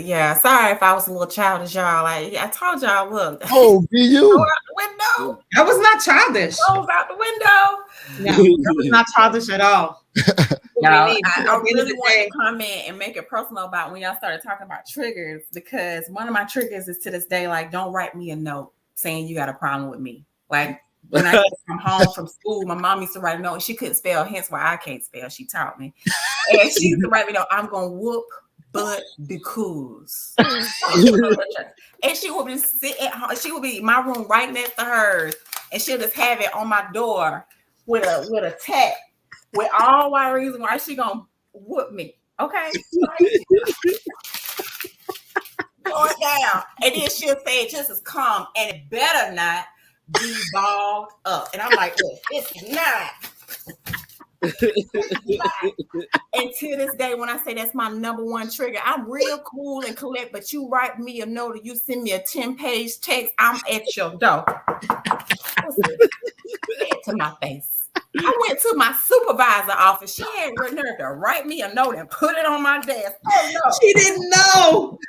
Yeah, sorry if I was a little childish, y'all. I told y'all, look, Oh, be go you. out the window. I was not childish. Goes out the window. No, that was not childish at all. Y'all, At I the end of really the want day, to comment and make it personal about when y'all started talking about triggers, because one of my triggers is to this day, like, don't write me a note saying you got a problem with me. Like, when I come home from school, my mom used to write a note and she couldn't spell, hence why I can't spell. She taught me. And she used to write me a note, I'm going to whoop butt because. And she would be sitting at home. She would be in my room right next to hers, and she'll just have it on my door with a tag with all my reason why she gonna whoop me. Okay, going down, and then she'll say it just as calm, and it better not be balled up. And I'm like, look, it's not. And to this day, when I say that's my number one trigger, I'm real cool and collect, but you write me a note or you send me a 10-page text, I'm at your door. Say it to my face. I went to my supervisor office. She had written her to write me a note and put it on my desk. Oh no. she didn't know.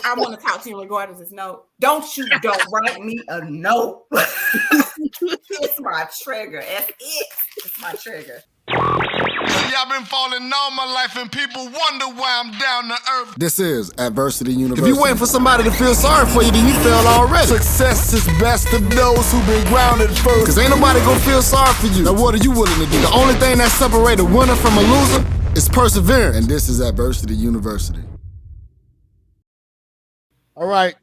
I want to talk to you regardless of this note. Don't write me a note. It's my trigger. That's it. It's my trigger. Y'all been falling all my life and people wonder why I'm down to earth. This is Adversity University. If you waiting for somebody to feel sorry for you, then you failed already. Success is best to those who've been grounded first. Cause ain't nobody gonna feel sorry for you. Now what are you willing to do? The only thing that separates a winner from a loser is perseverance. And this is Adversity University. All right.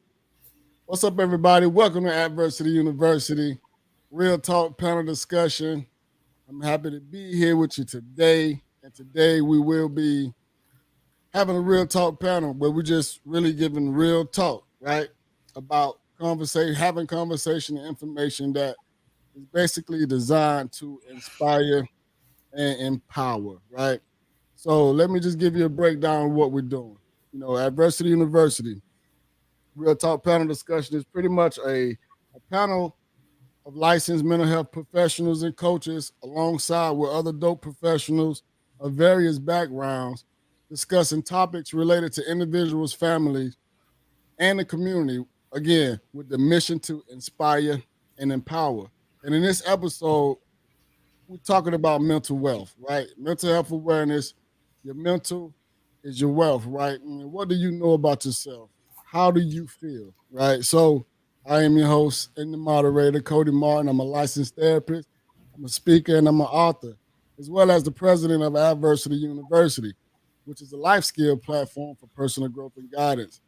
What's up, everybody? Welcome to Adversity University. Real talk panel discussion. I'm happy to be here with you today. And today we will be having a real talk panel where we're just really giving real talk, right? About having conversation and information that is basically designed to inspire and empower, right? So let me just give you a breakdown of what we're doing. Adversity University, real talk panel discussion is pretty much a panel of licensed mental health professionals and coaches alongside with other dope professionals of various backgrounds discussing topics related to individuals, families, and the community, again, with the mission to inspire and empower. And in this episode, we're talking about mental wealth, right? Mental health awareness. Your mental is your wealth, right? And what do you know about yourself? How do you feel, right? So I am your host and the moderator, Cody Martin. I'm a licensed therapist, I'm a speaker, and I'm an author, as well as the president of Adversity University, which is a life skill platform for personal growth and guidance.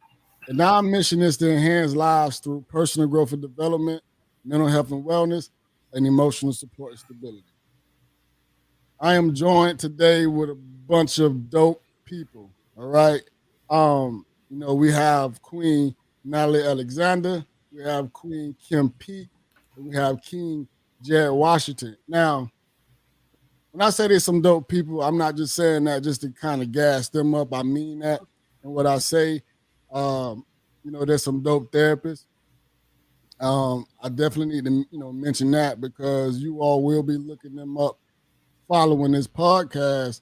And our mission is to enhance lives through personal growth and development, mental health and wellness, and emotional support and stability. I am joined today with a bunch of dope people. All right. We have Queen Natalie Alexander, we have Queen Kim Peek, and we have King Jared Washington. Now, when I say there's some dope people, I'm not just saying that just to kind of gas them up. I mean that. And what I say, there's some dope therapists. I definitely need to, mention that because you all will be looking them up following this podcast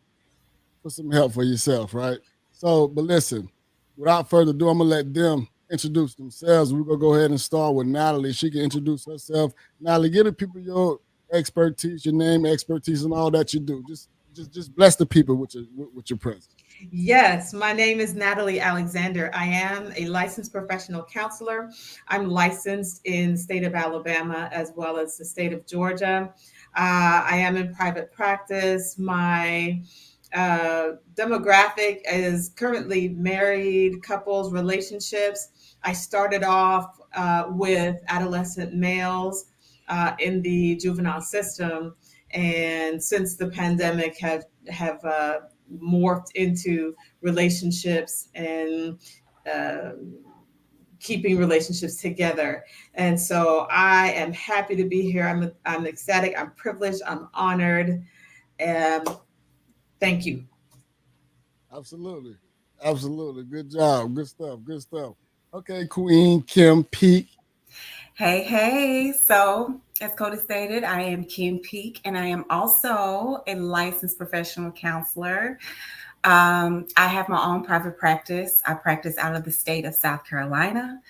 for some help for yourself, right? So, but listen, without further ado, I'm gonna let them introduce themselves. We're gonna go ahead and start with Natalie. She can introduce herself. Natalie, give the people your expertise, your name, expertise, and all that you do. Just bless the people with your presence. Yes, my name is Natalie Alexander. I am a licensed professional counselor. I'm licensed in the state of Alabama as well as the state of Georgia. I am in private practice. My demographic is currently married couples, relationships. I started off with adolescent males in the juvenile system, and since the pandemic have morphed into relationships and keeping relationships together. And so I am happy to be here. I'm ecstatic. I'm privileged. I'm honored. And thank you. Absolutely. Absolutely. Good job. Good stuff. Good stuff. Okay, Queen Kim Peek. Hey. So, as Cody stated, I am Kim Peek, and I am also a licensed professional counselor. I have my own private practice. I practice out of the state of South Carolina.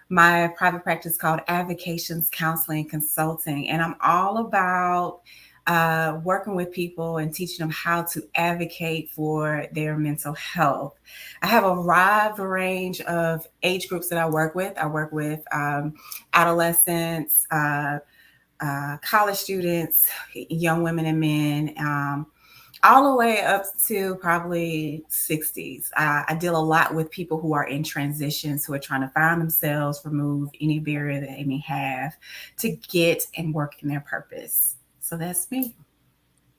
My private practice is called Avocations Counseling Consulting, and I'm all about working with people and teaching them how to advocate for their mental health. I have a wide range of age groups that I work with. I work with adolescents, college students, young women and men. All the way up to probably 60s. I deal a lot with people who are in transitions, who are trying to find themselves, remove any barrier that they may have to get and work in their purpose. So that's me.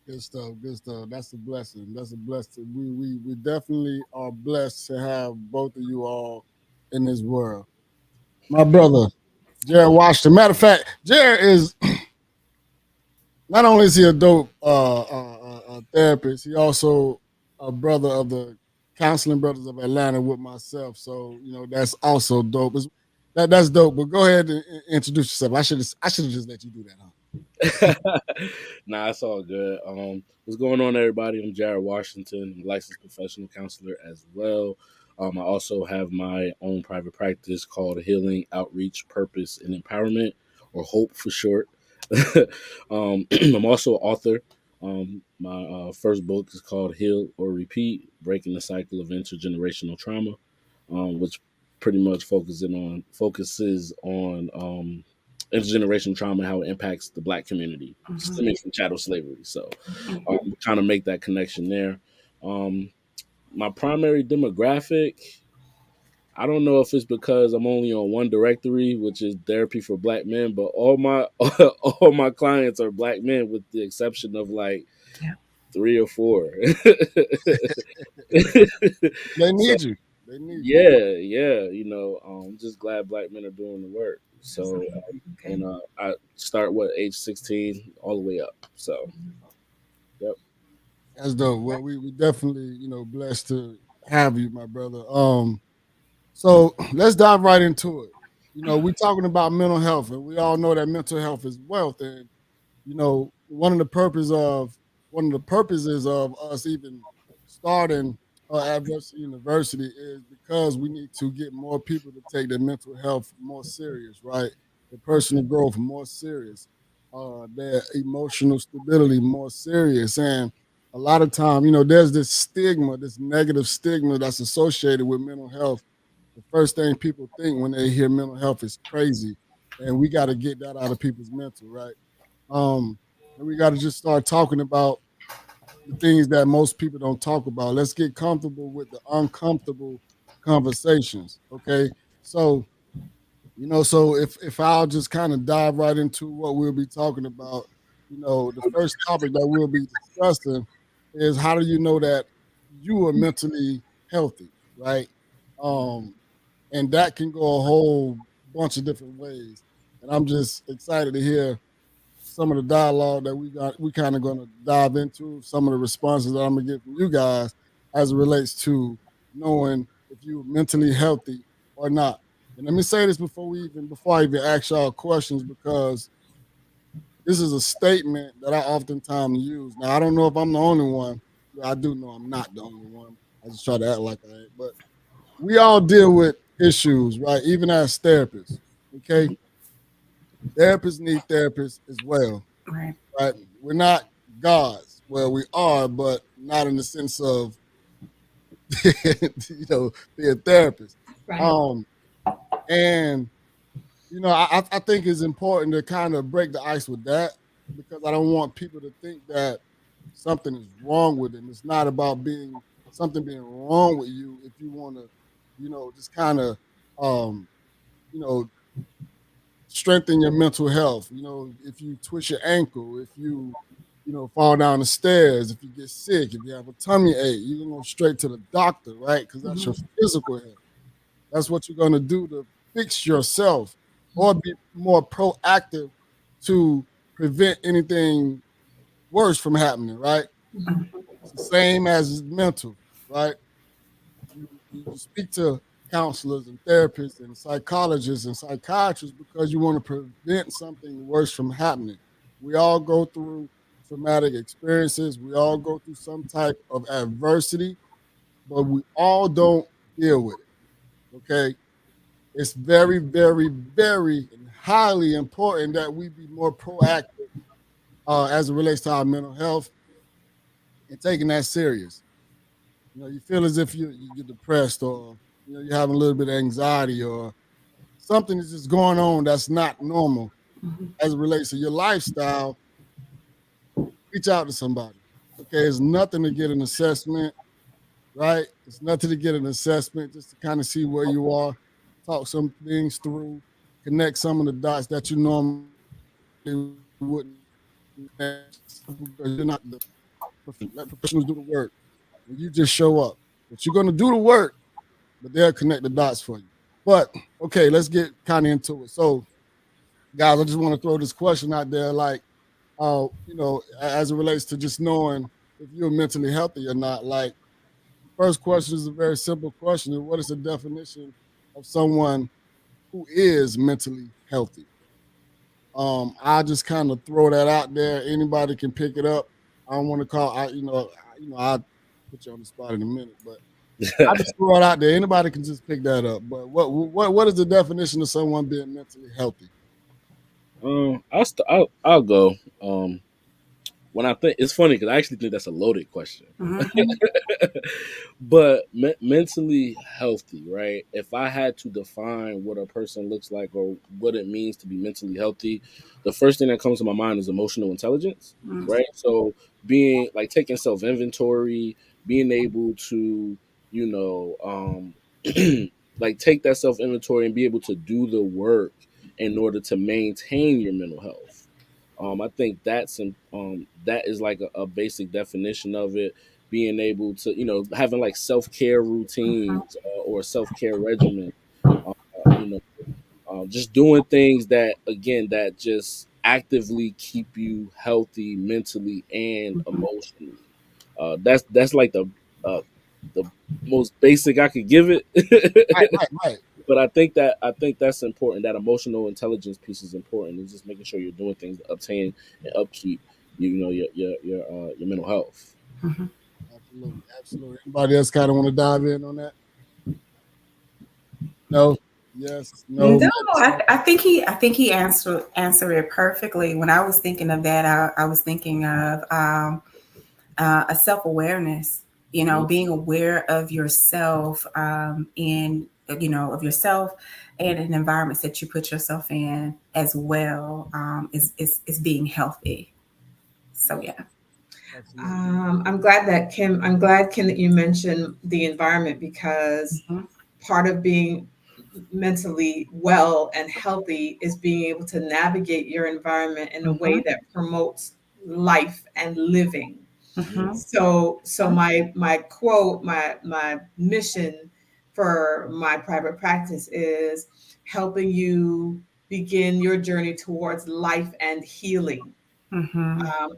Good stuff. Good stuff. That's a blessing. That's a blessing. We definitely are blessed to have both of you all in this world. My brother, Jared Washington. Matter of fact, Jared is not only is he a dope therapist, he also a brother of the Counseling Brothers of Atlanta with myself. So that's also dope. That's dope. But go ahead and introduce yourself. I should have just let you do that, huh? Nah, it's all good. What's going on, everybody? I'm Jared Washington, I'm a licensed professional counselor as well. I also have my own private practice called Healing, Outreach, Purpose, and Empowerment, or HOPE for short. I'm also an author. My first book is called Heal or Repeat: Breaking the Cycle of Intergenerational Trauma, which pretty much focuses on intergenerational trauma and how it impacts the Black community stemming from chattel slavery. So, trying to make that connection there. Um, my primary demographic, I don't know if it's because I'm only on one directory, which is therapy for Black men, but all my all my clients are Black men, with the exception of like Yeah. 3 or 4. They So need you. They need you. yeah, I'm just glad Black men are doing the work. So, Okay. and I start age 16 all the way up. So, yep. That's dope. Well, we definitely blessed to have you, my brother. So let's dive right into it. We're talking about mental health, and we all know that mental health is wealth. And one of the purposes of us even starting Adversity University is because we need to get more people to take their mental health more serious, right? Their personal growth more serious, their emotional stability more serious. And a lot of time, there's this stigma, this negative stigma that's associated with mental health. The first thing people think when they hear mental health is crazy, and we got to get that out of people's mental, right? And we got to just start talking about the things that most people don't talk about. Let's get comfortable with the uncomfortable conversations. Okay. So, so if I'll just kind of dive right into what we'll be talking about, the first topic that we'll be discussing is how do you know that you are mentally healthy, right? Um, and that can go a whole bunch of different ways. And I'm just excited to hear some of the dialogue that we kind of going to dive into, some of the responses that I'm gonna get from you guys as it relates to knowing if you're mentally healthy or not. And let me say this before I even ask y'all questions, because this is a statement that I oftentimes use. Now I don't know if I'm the only one. I do know I'm not the only one. I just try to act like I ain't. But we all deal with issues, right? Even as therapists. Okay. Therapists need therapists as well, Right. right? We're not gods. Well, we are, but not in the sense of being a therapist. Right. Um, and I think it's important to kind of break the ice with that, because I don't want people to think that something is wrong with them. It's not about something being wrong with you if you want to, just kind of you know, strengthen your mental health. If you twist your ankle, if you fall down the stairs, if you get sick, if you have a tummy ache, you're gonna go straight to the doctor, right? Because that's your physical health. That's what you're gonna do to fix yourself or be more proactive to prevent anything worse from happening, right? It's the same as mental, right? You speak to counselors and therapists and psychologists and psychiatrists because you want to prevent something worse from happening. We all go through traumatic experiences. We all go through some type of adversity. but we all don't deal with it. Okay. It's very, very, very highly important that we be more proactive as it relates to our mental health and taking that serious. You feel as if you're depressed, or you're having a little bit of anxiety, or something is just going on that's not normal as it relates to your lifestyle. Reach out to somebody. Okay, it's nothing to get an assessment, right? It's nothing to get an assessment, just to kind of see where you are, talk some things through, connect some of the dots that you normally wouldn't connect. You're not let professionals do the work, and you just show up. But you're gonna do the work, but they'll connect the dots for you. But okay, let's get kind of into it. So, guys, I just want to throw this question out there, like, as it relates to just knowing if you're mentally healthy or not. Like, first question is a very simple question: what is the definition of someone who is mentally healthy? I just kind of throw that out there. Anybody can pick it up. I don't want to call. I'll put you on the spot in a minute, but I just throw it out there. Anybody can just pick that up. But what is the definition of someone being mentally healthy? I'll go. When I think it's funny because I actually think that's a loaded question. But mentally healthy, right? If I had to define what a person looks like or what it means to be mentally healthy, the first thing that comes to my mind is emotional intelligence, right? So being like taking self inventory, being able to, you know, like take that self inventory and be able to do the work in order to maintain your mental health. I think that is like a basic definition of it. Being able to, having like self care routines or self care regimen. Uh, you know, just doing things that again that just actively keep you healthy mentally and emotionally. That's like the most basic I could give it. Right. But I think that's important. That emotional intelligence piece is important. It's just making sure you're doing things to obtain and upkeep, your mental health. Absolutely. Anybody else kind of want to dive in on that? No. Yes. No. No, I think he answered it perfectly. When I was thinking of that, I was thinking of a self-awareness. Being aware of yourself, and of yourself and in environments that you put yourself in as well, is being healthy. So yeah. I'm glad Kim, that you mentioned the environment, because part of being mentally well and healthy is being able to navigate your environment in a way that promotes life and living. So my quote, my mission for my private practice is helping you begin your journey towards life and healing.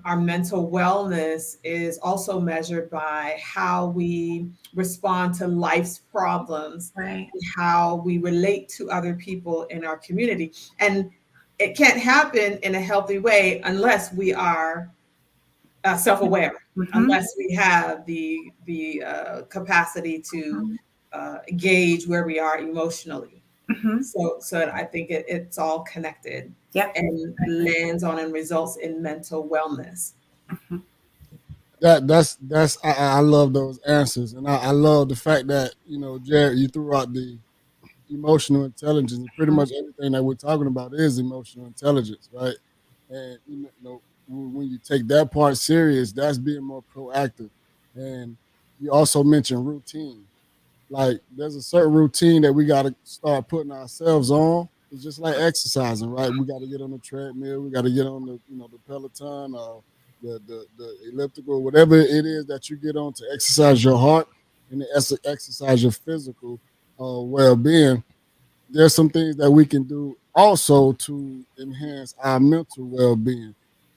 Our mental wellness is also measured by how we respond to life's problems, Right. and how we relate to other people in our community. And it can't happen in a healthy way unless we are self-aware, unless we have the capacity to gauge where we are emotionally. So I think it's all connected. Yep. And lands on and results in mental wellness. I love those answers, and I love the fact that Jared, you threw out the emotional intelligence, and pretty much everything that we're talking about is emotional intelligence, right? And when you take that part serious, that's being more proactive. And you also mentioned routine. Like, there's a certain routine that we got to start putting ourselves on. It's just like exercising, right? We got to get on the treadmill, we got to get on the Peloton, or the elliptical, whatever it is that you get on to exercise your heart and to exercise your physical well-being. There's some things that we can do also to enhance our mental well-being.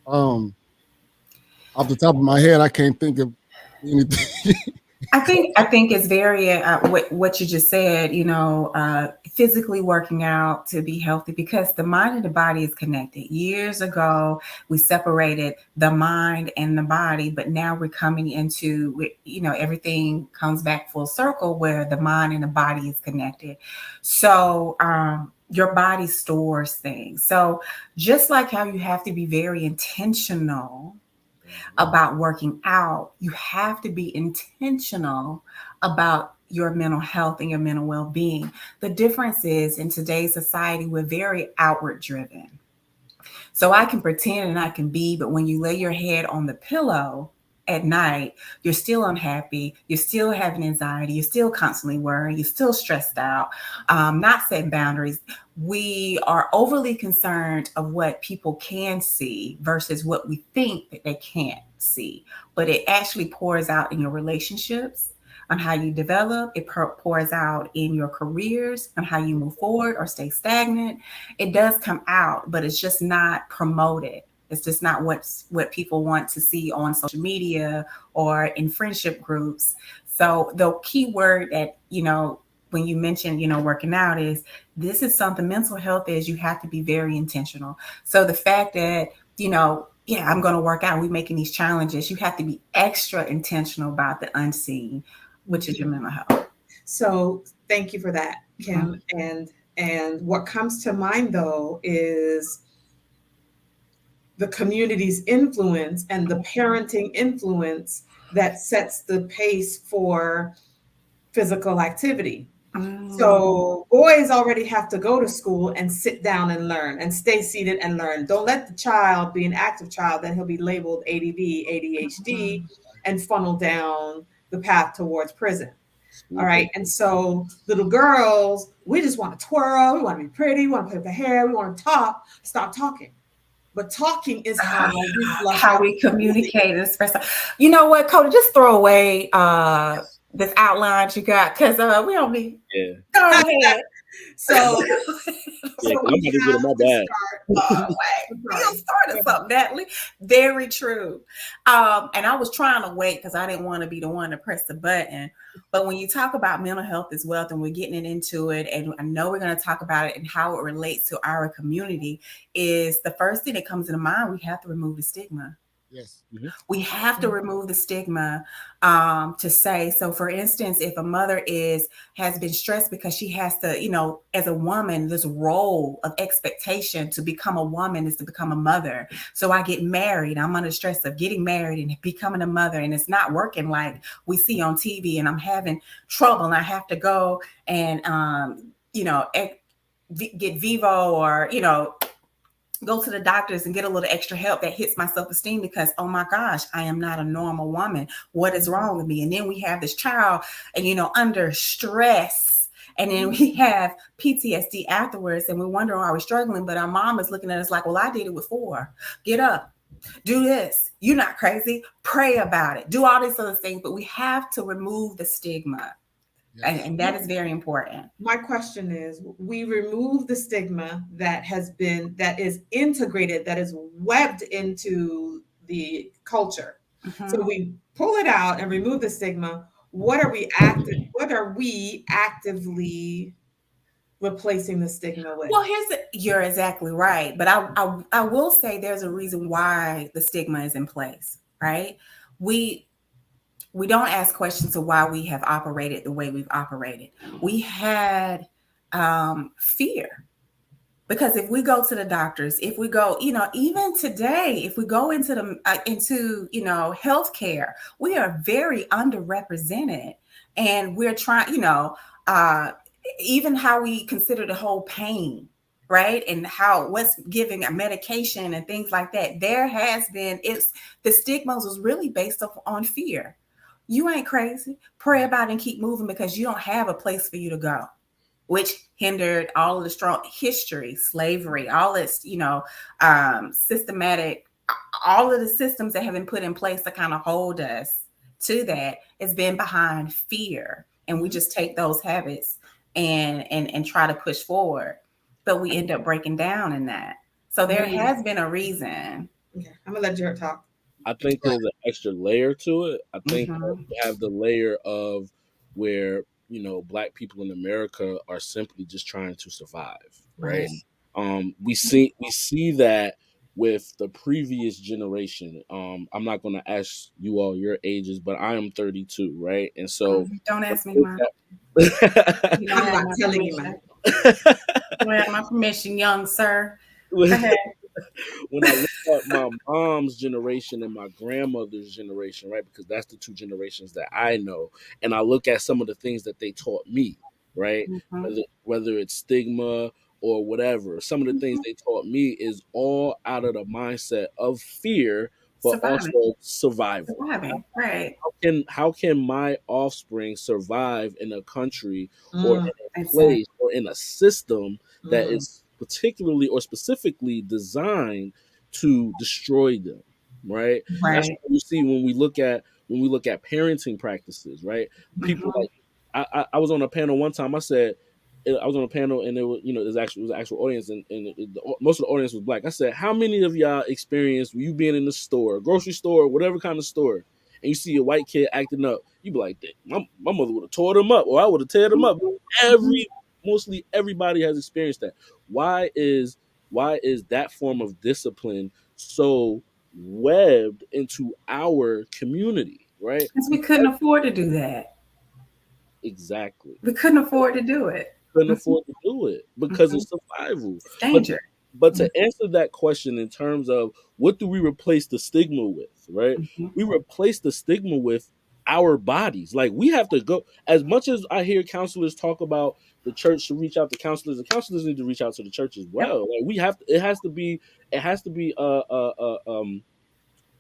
Off the top of my head, I can't think of anything I think it's very what you just said, physically working out to be healthy, because the mind and the body is connected. Years ago, we separated the mind and the body, but now we're coming into, everything comes back full circle where the mind and the body is connected. So, your body stores things. So just like how you have to be very intentional about working out, you have to be intentional about your mental health and your mental well-being. The difference is, in today's society, we're very outward driven. So I can pretend and I can be, but when you lay your head on the pillow at night, you're still unhappy, you're still having anxiety, you're still constantly worrying, you're still stressed out, not setting boundaries. We are overly concerned of what people can see versus what we think that they can't see. But it actually pours out in your relationships, on how you develop. It pours out in your careers, on how you move forward or stay stagnant. It does come out, but it's just not promoted. It's just not what people want to see on social media or in friendship groups. So the key word that, when you mention, working out, is this is something. Mental health is, you have to be very intentional. So the fact that, I'm going to work out, we're making these challenges, you have to be extra intentional about the unseen, which is your mental health. So thank you for that, Kim. And what comes to mind, though, is the community's influence and the parenting influence that sets the pace for physical activity. So boys already have to go to school and sit down and learn and stay seated and learn. Don't let the child be an active child, then he'll be labeled ADD, ADHD, and funnel down the path towards prison. All right. And so little girls, we just want to twirl, we want to be pretty, we want to play with the hair, we want to talk. Stop talking. But talking is how we communicate and express. You know what, Cody? Just throw away this outline you got, because we don't need. Yeah. Go ahead. So I'm going to get my bag. You started something, Natalie. Very true. And I was trying to wait because I didn't want to be the one to press the button. But when you talk about mental health is wealth, and we're getting into it, and I know we're going to talk about it and how it relates to our community, is the first thing that comes into mind, we have to remove the stigma. Yes. Mm-hmm. We have to remove the stigma to say, so for instance, if a mother has been stressed because she has to, as a woman, this role of expectation to become a woman is to become a mother. So I get married, I'm under stress of getting married and becoming a mother, and it's not working like we see on TV, and I'm having trouble, and I have to go and, get Vivo, or, go to the doctors and get a little extra help. That hits my self-esteem because, oh my gosh, I am not a normal woman. What is wrong with me? And then we have this child, and, under stress, and then we have PTSD afterwards, and we wonder why we're struggling. But our mom is looking at us like, well, I did it before. Get up, do this. You're not crazy. Pray about it. Do all these other things. But we have to remove the stigma. And that is very important. My question is, we remove the stigma that is integrated, that is webbed into the culture. Mm-hmm. So we pull it out and remove the stigma. What are we actively replacing the stigma with? Well, you're exactly right. But I will say there's a reason why the stigma is in place, right? We don't ask questions of why we have operated the way we've operated. We had fear, because if we go to the doctors, if we go, even today, if we go into healthcare, we are very underrepresented, and we're trying, even how we consider the whole pain, right? And what's giving a medication and things like that. There has been, the stigmas was really based on fear. You ain't crazy. Pray about it and keep moving, because you don't have a place for you to go, which hindered all of the strong history, slavery, all this, systematic, all of the systems that have been put in place to kind of hold us to that. It's been behind fear. And we just take those habits and try to push forward, but we end up breaking down in that. So there has been a reason. Okay, I'm gonna let Jared talk. I think there's an extra layer to it. I think that Mhm. you have the layer of where, you know, Black people in America are simply just trying to survive, right? We see that with the previous generation. I'm not going to ask you all your ages, but I am 32, right? And so Don't ask me, Mom. You don't I'm have not my telling you, permission. man. You don't have my permission, young sir. Go ahead. When I look at my mom's generation and my grandmother's generation, right, because that's the two generations that I know, and I look at some of the things that they taught me, right, Mhm. whether it's stigma or whatever, some of the things they taught me is all out of the mindset of fear, but Surviving. also survival. Surviving. Right. How can my offspring survive in a country or in Mm, a Exactly. place or in a system that mm, is particularly or specifically designed to destroy them, right? That's Right. what you see when we look at parenting practices, right? People Mhm. like I was on a panel one time. I was on a panel and there was, you know, it was an actual audience, and most of the audience was Black. I said, how many of y'all experienced you being in the store, grocery store, whatever kind of store, and you see a white kid acting up? You be like, my mother would have tore them up, or I would have teared them up. Mhm. Mostly everybody has experienced that. Why is that form of discipline so webbed into our community, right? Because we couldn't afford to do that. Exactly. We couldn't afford to do it. Couldn't Mhm. afford to do it because of Mhm. survival. It's But danger. but to answer that question in terms of what do we replace the stigma with, right? Mhm. We replace the stigma with our bodies. Like we have to go. As much as I hear counselors talk about the church should reach out to counselors, the counselors need to reach out to the church as Yep. well. Like we have to. It has to be a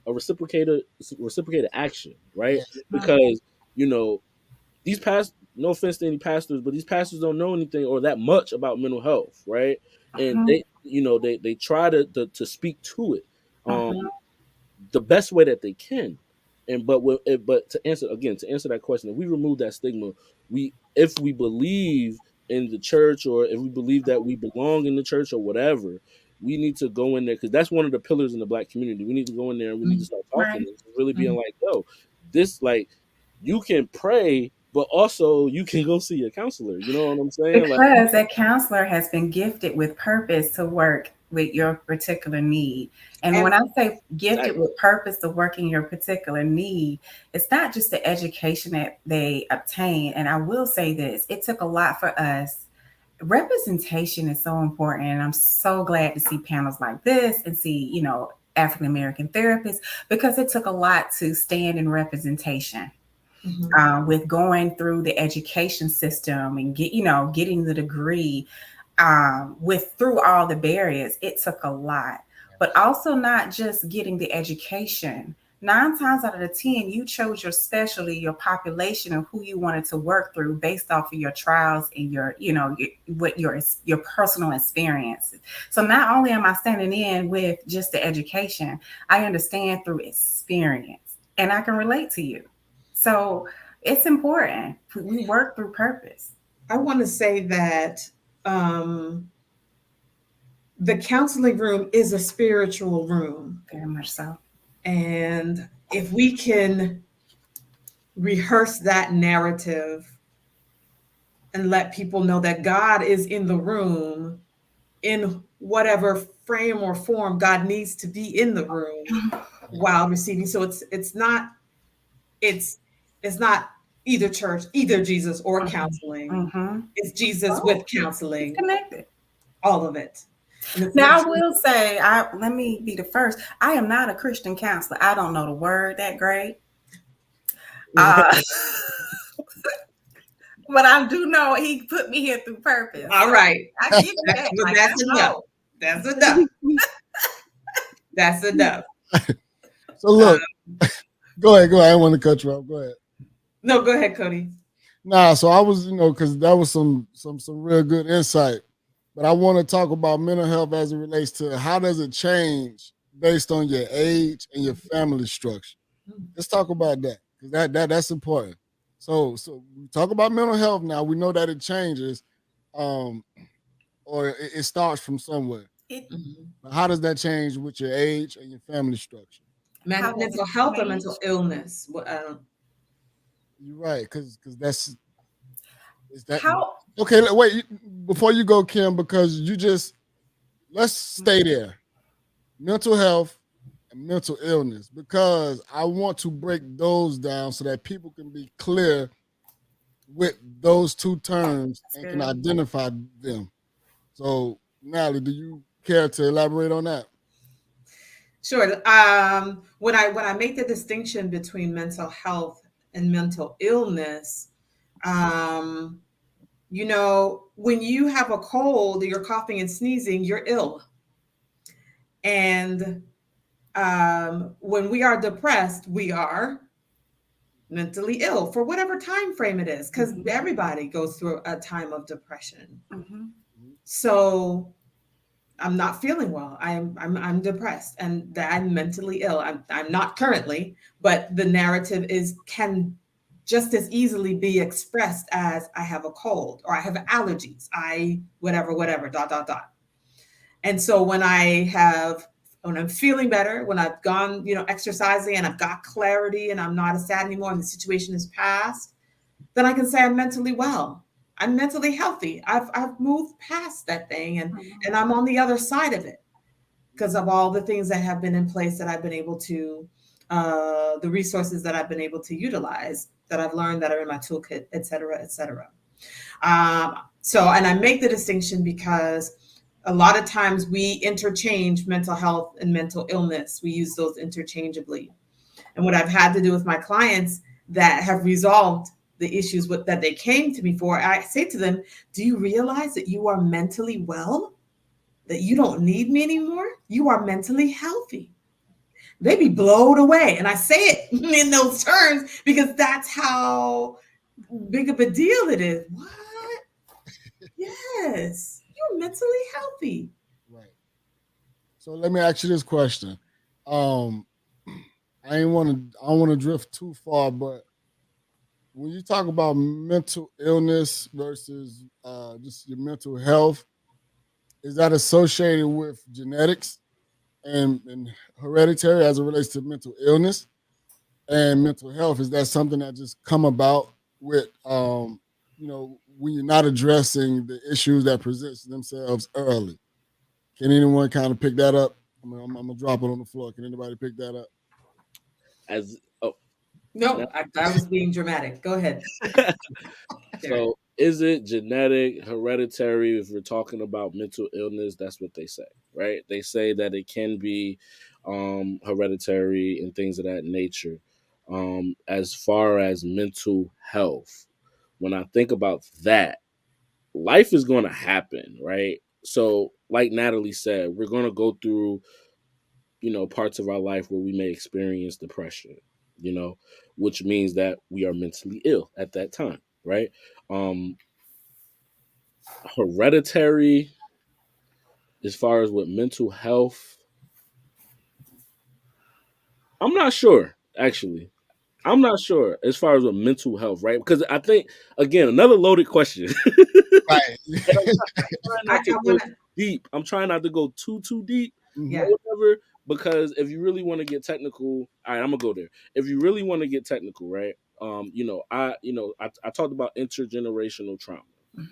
reciprocated action, right? Mhm. Because you know these past no offense to any pastors, but these pastors don't know anything or that much about mental health, right? And Mhm. they try to speak to it Mhm. the best way that they can. And but to answer that question, if we remove that stigma, if we believe in the church, or if we believe that we belong in the church or whatever, we need to go in there, because that's one of the pillars in the Black community. We need to go in there and we need to mm, start talking Right. and really being mm. like, yo, this, like, you can pray, but also you can go see your counselor. You know what I'm saying? Like, Because that counselor has been gifted with purpose to work with your particular need. And And when I say gifted exactly. with purpose to work in your particular need, it's not just the education that they obtain. And I will say this, it took a lot for us. Representation is so important. And I'm so glad to see panels like this and see, African American therapists, because it took a lot to stand in representation, mhm. with going through the education system and getting the degree, with through all the barriers. It took a lot, but also not just getting the education. 9 times out of the 10, you chose your specialty, your population, and who you wanted to work through based off of your trials and your personal experiences. So not only am I standing in with just the education, I understand through experience, and I can relate to you. So it's important. We work through purpose. I want to say that um, the counseling room is a spiritual room. Very much so. And if we can rehearse that narrative and let people know that God is in the room in whatever frame or form God needs to be in the room while receiving. So it's it's not either church, either Jesus or counseling. Mm-hmm. It's Jesus with Oh, it's counseling, connected. all of it. And it's with Now I Jesus. will say, let me be the first. I am not a Christian counselor. I don't know the word that great. Uh, but I do know he put me here through purpose. All right. I give you That's, that. Like I that's enough. know. That's enough. That's enough. So look, go ahead. I didn't want to cut you off. Go ahead. No, go ahead, Cody. Nah, so I was, because that was some real good insight. But I want to talk about mental health as it relates to how does it change based on your age and your family structure. Let's talk about that, because that's important. So we talk about mental health now. We know that it changes, um, or it starts from somewhere. It Mhm. But how does that change with your age and your family structure? How does mental it health or change? mental illness? You're right, because that's is that How okay? Wait, before you go, Kim, because you just let's stay there. Mental health and mental illness, because I want to break those down so that people can be clear with those two terms that's and can good. identify them. So, Natalie, do you care to elaborate on that? Sure. When I make the distinction between mental health and mental illness, um, when you have a cold, you're coughing and sneezing, you're ill. And when we are depressed, we are mentally ill for whatever time frame it is, because everybody goes through a time of depression. Mhm. So I'm not feeling well. I'm depressed and that I'm mentally ill. I'm not currently, but the narrative can just as easily be expressed as I have a cold or I have allergies. I whatever dot dot dot. And so when I'm feeling better, when I've gone, exercising and I've got clarity and I'm not as sad anymore and the situation is past, then I can say I'm mentally well. I'm mentally healthy. I've moved past that thing and I'm on the other side of it because of all the things that have been in place that I've been able to, the resources that I've been able to utilize, that I've learned that are in my toolkit, et cetera, et cetera. And I make the distinction because a lot of times we interchange mental health and mental illness. We use those interchangeably. And what I've had to do with my clients that have resolved the issues that they came to me for, I say to them, do you realize that you are mentally well? That you don't need me anymore? You are mentally healthy. They be blown away. And I say it in those terms because that's how big of a deal it is. What? Yes, you're mentally healthy. Right. So let me ask you this question. Um, I don't want to drift too far, but when you talk about mental illness versus just your mental health, is that associated with genetics and hereditary as it relates to mental illness and mental health? Is that something that just come about with when you're not addressing the issues that present themselves early? Can anyone kind of pick that up? I'm gonna drop it on the floor. Can anybody pick that up? As No, I was being dramatic. Go ahead. So is it genetic, hereditary? If we're talking about mental illness, that's what they say, right? They say that it can be hereditary and things of that nature. As far as mental health, when I think about that, life is going to happen, right? So, like Natalie said, we're going to go through, parts of our life where we may experience depression, you know, which means that we are mentally ill at that time, right? Um, Hereditary, as far as with mental health, I'm not sure, actually. I'm not sure as far as with mental health, right? Because I think, again, another loaded question. Right. And I'm trying I not to go want to, deep. I'm trying not to go too deep Mhm. or yeah. whatever. Because if you really want to get technical, all right, I'm gonna go there. If you really want to get technical, right? I talked about intergenerational trauma,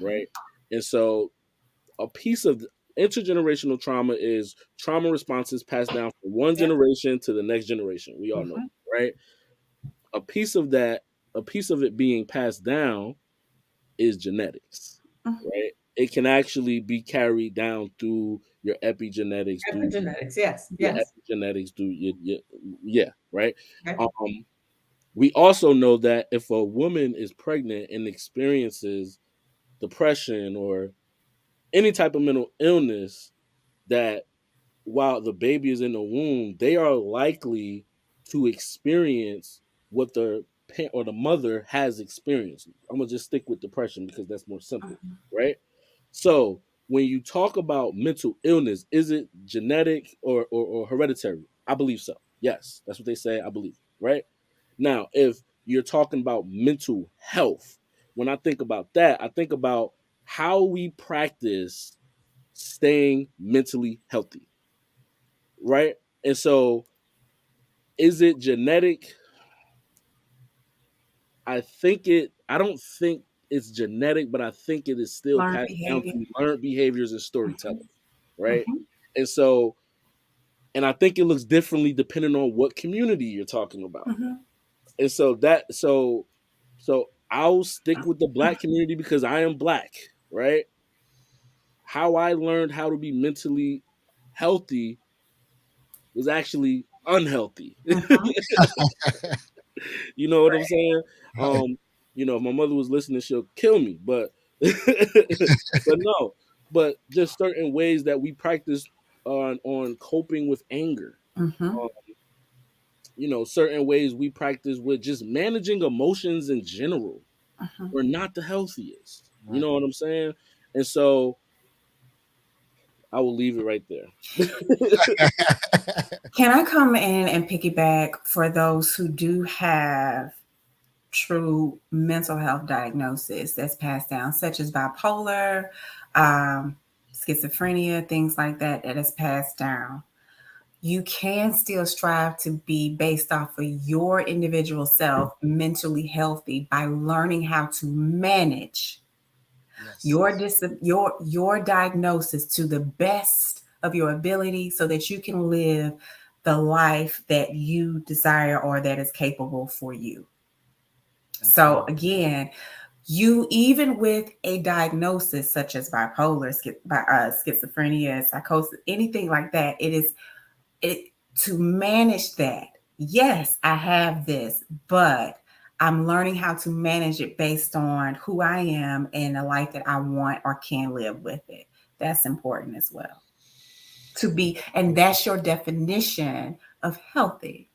right? And so a piece of intergenerational trauma is trauma responses passed down from one Yeah. generation to the next generation. We all know, right? A piece of that, a piece of it being passed down is genetics, right? It can actually be carried down through your epigenetics, through Epigenetics. Yes. your Yes. epigenetics, through your yeah, right? Okay. We also know that if a woman is pregnant and experiences depression or any type of mental illness, that while the baby is in the womb, they are likely to experience what the parent or the mother has experienced. I'm gonna just stick with depression because that's more simple, right? So when you talk about mental illness, is it genetic or hereditary? I believe so. Yes, that's what they say. I believe, right? Now, if you're talking about mental health, when I think about that, I think about how we practice staying mentally healthy, right? And so Is it genetic? I don't think it's genetic, but I think it is still Learned passed down behavior. through learned behaviors and storytelling, right? Mhm. And so, and I think it looks differently depending on what community you're talking about. Mhm. And so I'll stick with the Black community because I am Black, right? How I learned how to be mentally healthy was actually unhealthy. Mhm. You know what I'm Right. saying? Right. If my mother was listening, she'll kill me. But but no, but just certain ways that we practice on coping with anger. Mhm. Um, certain ways we practice with just managing emotions in general. Mhm. We're not the healthiest. You Right. know what I'm saying? And so I will leave it right there. Can I come in and piggyback for those who do have true mental health diagnosis that's passed down, such as bipolar, schizophrenia, things like that, that is passed down? You can still strive to be based off of your individual self, mentally healthy by learning how to manage Yes. your diagnosis to the best of your ability so that you can live the life that you desire or that is capable for you. So again, you, even with a diagnosis such as bipolar, schizophrenia, psychosis, anything like that, it to manage that. Yes, I have this, but I'm learning how to manage it based on who I am and the life that I want or can live with it. That's important as well. And that's your definition of healthy,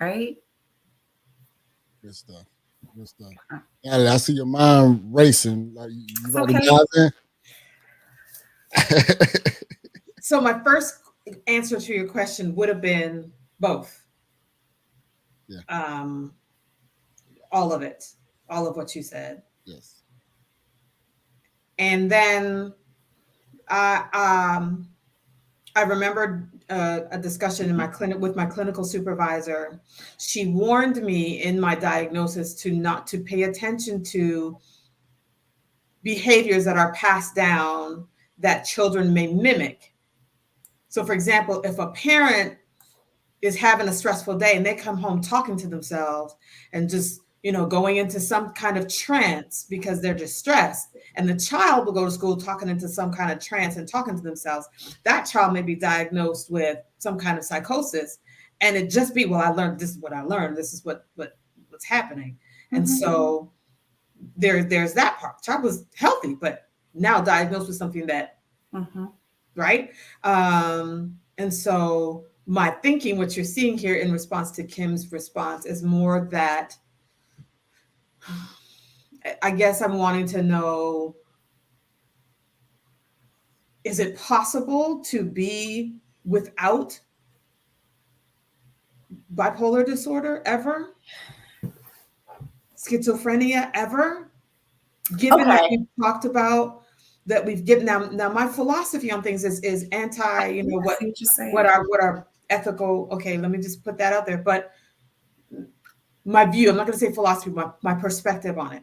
right? Good stuff. Good stuff. Natalie, I see your mind racing. Like you It's about to okay. dive in. So my first answer to your question would have been both. Yeah. All of it, all of what you said. Yes. And then I remember a discussion in my clinic with my clinical supervisor. She warned me in my diagnosis to not to pay attention to behaviors that are passed down that children may mimic. So, for example, if a parent is having a stressful day and they come home talking to themselves and just going into some kind of trance because they're distressed, and the child will go to school talking into some kind of trance and talking to themselves, that child may be diagnosed with some kind of psychosis, and it just be, well, I learned, this is what I learned, this is what's happening. And so there's that part. The child was healthy but now diagnosed with something that right. And so my thinking, what you're seeing here in response to Kim's response, is more that I guess I'm wanting to know, is it possible to be without bipolar disorder ever? Schizophrenia ever? Given that we've talked about that, we've given now my philosophy on things is anti, what are ethical. Okay, let me just put that out there. But my view, I'm not going to say philosophy, my perspective on it.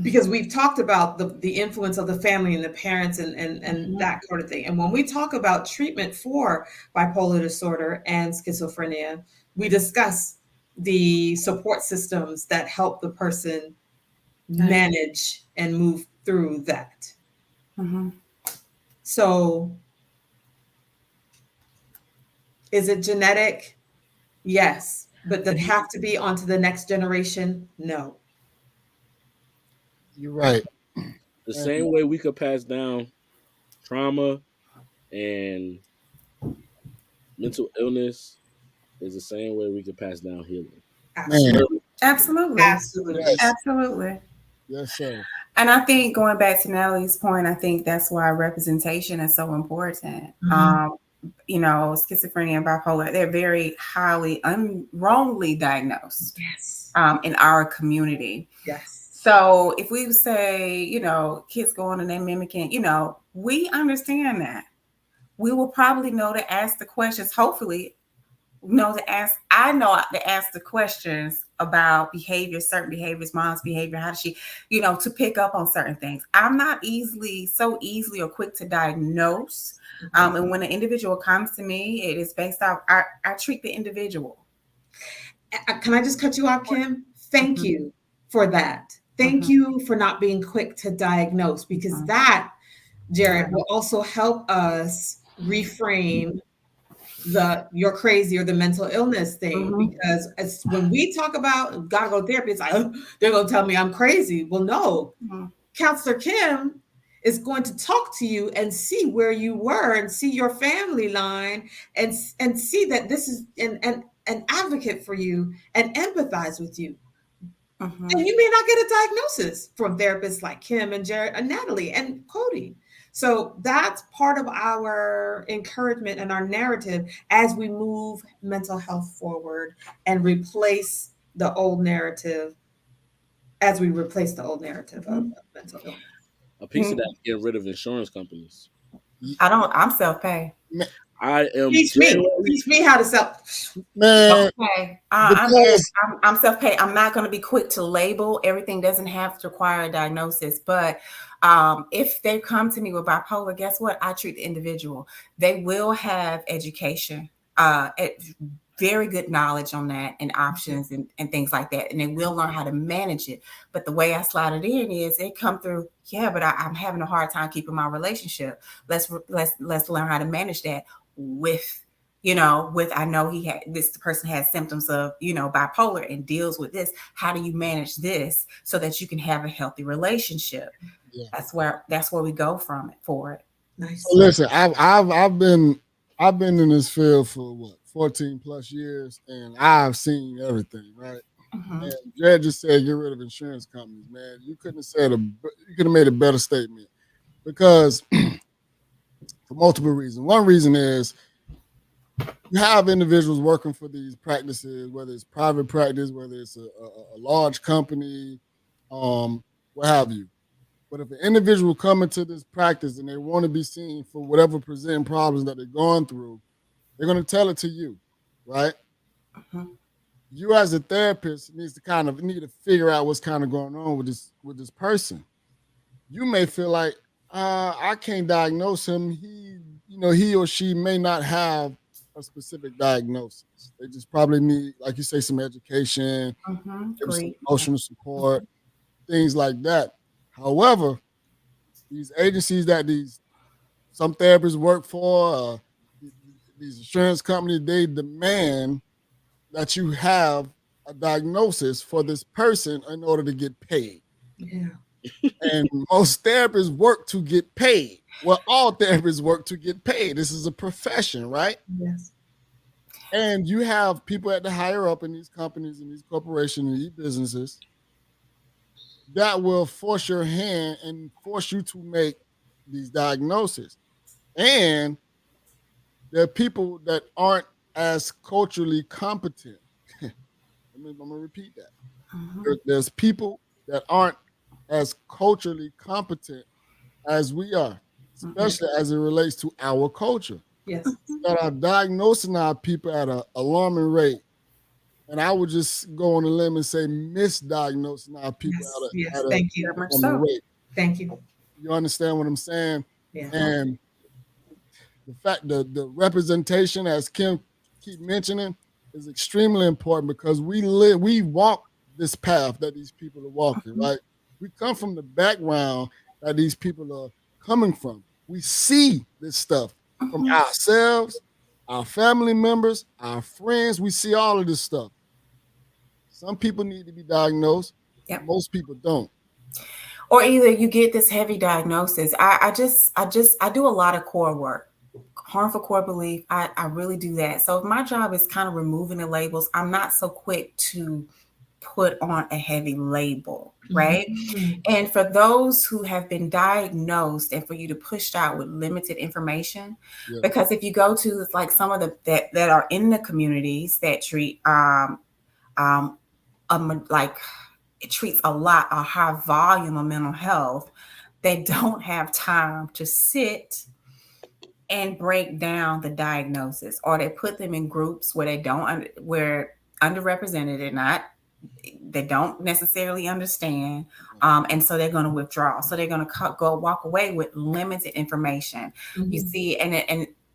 Because we've talked about the influence of the family and the parents and that sort of thing. And when we talk about treatment for bipolar disorder and schizophrenia, we discuss the support systems that help the person manage and move through that. So is it genetic? Yes. But does it have to be onto the next generation? No. You're right. The same way we could pass down trauma and mental illness is the same way we could pass down healing. Absolutely. Absolutely. Absolutely. Yes. Absolutely. Yes, sir. And I think, going back to Natalie's point, I think that's why representation is so important. Schizophrenia and bipolar, they're very highly wrongly diagnosed. Yes. In our community. Yes. So if we say, kids go on and they're mimicking, we understand that. we will probably know to ask the questions. Hopefully, know to ask. I know to ask the questions about behavior, certain behaviors, mom's behavior. How does she, to pick up on certain things. I'm not so easily or quick to diagnose. And when an individual comes to me, it is based off. I treat the individual. Can I just cut you off, Kim? Thank you for that. Thank you for not being quick to diagnose, because that, Jared, will also help us reframe you're crazy or the mental illness thing. Because when we talk about gotta go to therapy, it's like, oh, they're gonna tell me I'm crazy. Well, no. Counselor Kim is going to talk to you and see where you were and see your family line and see that this is an advocate for you and empathize with you. And you may not get a diagnosis from therapists like Kim and Jared and Natalie and Cody. So that's part of our encouragement and our narrative as we move mental health forward and replace the old narrative of mental illness. A piece of that is getting rid of insurance companies. I'm self-pay. I am. Teach me how to self. Man, okay. I'm self-pay. I'm not going to be quick to label. Everything doesn't have to require a diagnosis, but if they come to me with bipolar, guess what? I treat the individual. They will have education, very good knowledge on that and options and things like that, and they will learn how to manage it. But the way I slide it in is they come through. Yeah, but I'm having a hard time keeping my relationship. Let's learn how to manage that with I know this person has symptoms of, bipolar and deals with this. How do you manage this so that you can have a healthy relationship? Yeah. That's where we go for it. Nice. So listen, I've been in this field for 14 plus years, and I've seen everything, right? And Jared just said get rid of insurance companies, man. You couldn't have made a better statement, because for multiple reasons. One reason is you have individuals working for these practices, whether it's private practice, whether it's a large company, what have you. But if an individual come into this practice and they want to be seen for whatever presenting problems that they're going through, they're going to tell it to you, right? You as a therapist need to figure out what's kind of going on with this person. You may feel like, I can't diagnose him. He or she may not have a specific diagnosis. They just probably need, like you say, some education, some emotional support, things like that. However, these agencies that some therapists work for, these insurance companies, they demand that you have a diagnosis for this person in order to get paid. Yeah. And most therapists work to get paid. Well, all therapists work to get paid. This is a profession, right? Yes. And you have people at the higher up in these companies and these corporations and these businesses that will force your hand and force you to make these diagnoses. And there are people that aren't as culturally competent. I'm going to repeat that. There's people that aren't as culturally competent as we are, especially as it relates to our culture. Yes. That are diagnosing our people at an alarming rate. And I would just go on a limb and say misdiagnosing our people at a thank you. rate. Thank you. You understand what I'm saying? Yeah. And the fact that the representation, as Kim keep mentioning, is extremely important, because we walk this path that these people are walking, right? We come from the background that these people are coming from. We see this stuff from ourselves, our family members, our friends. We see all of this stuff. Some people need to be diagnosed. Yep. Most people don't. Or either you get this heavy diagnosis. I do a lot of core work, harmful core belief. I really do that. So if my job is kind of removing the labels, I'm not so quick to put on a heavy label, right? And for those who have been diagnosed, and for you to push out with limited information, because if you go to like some of that are in the communities that treat like it treats a high volume of mental health, they don't have time to sit and break down the diagnosis, or they put them in groups where where underrepresented or not, they don't necessarily understand, and so they're going to withdraw. So they're going to go walk away with limited information. Mm-hmm. You see,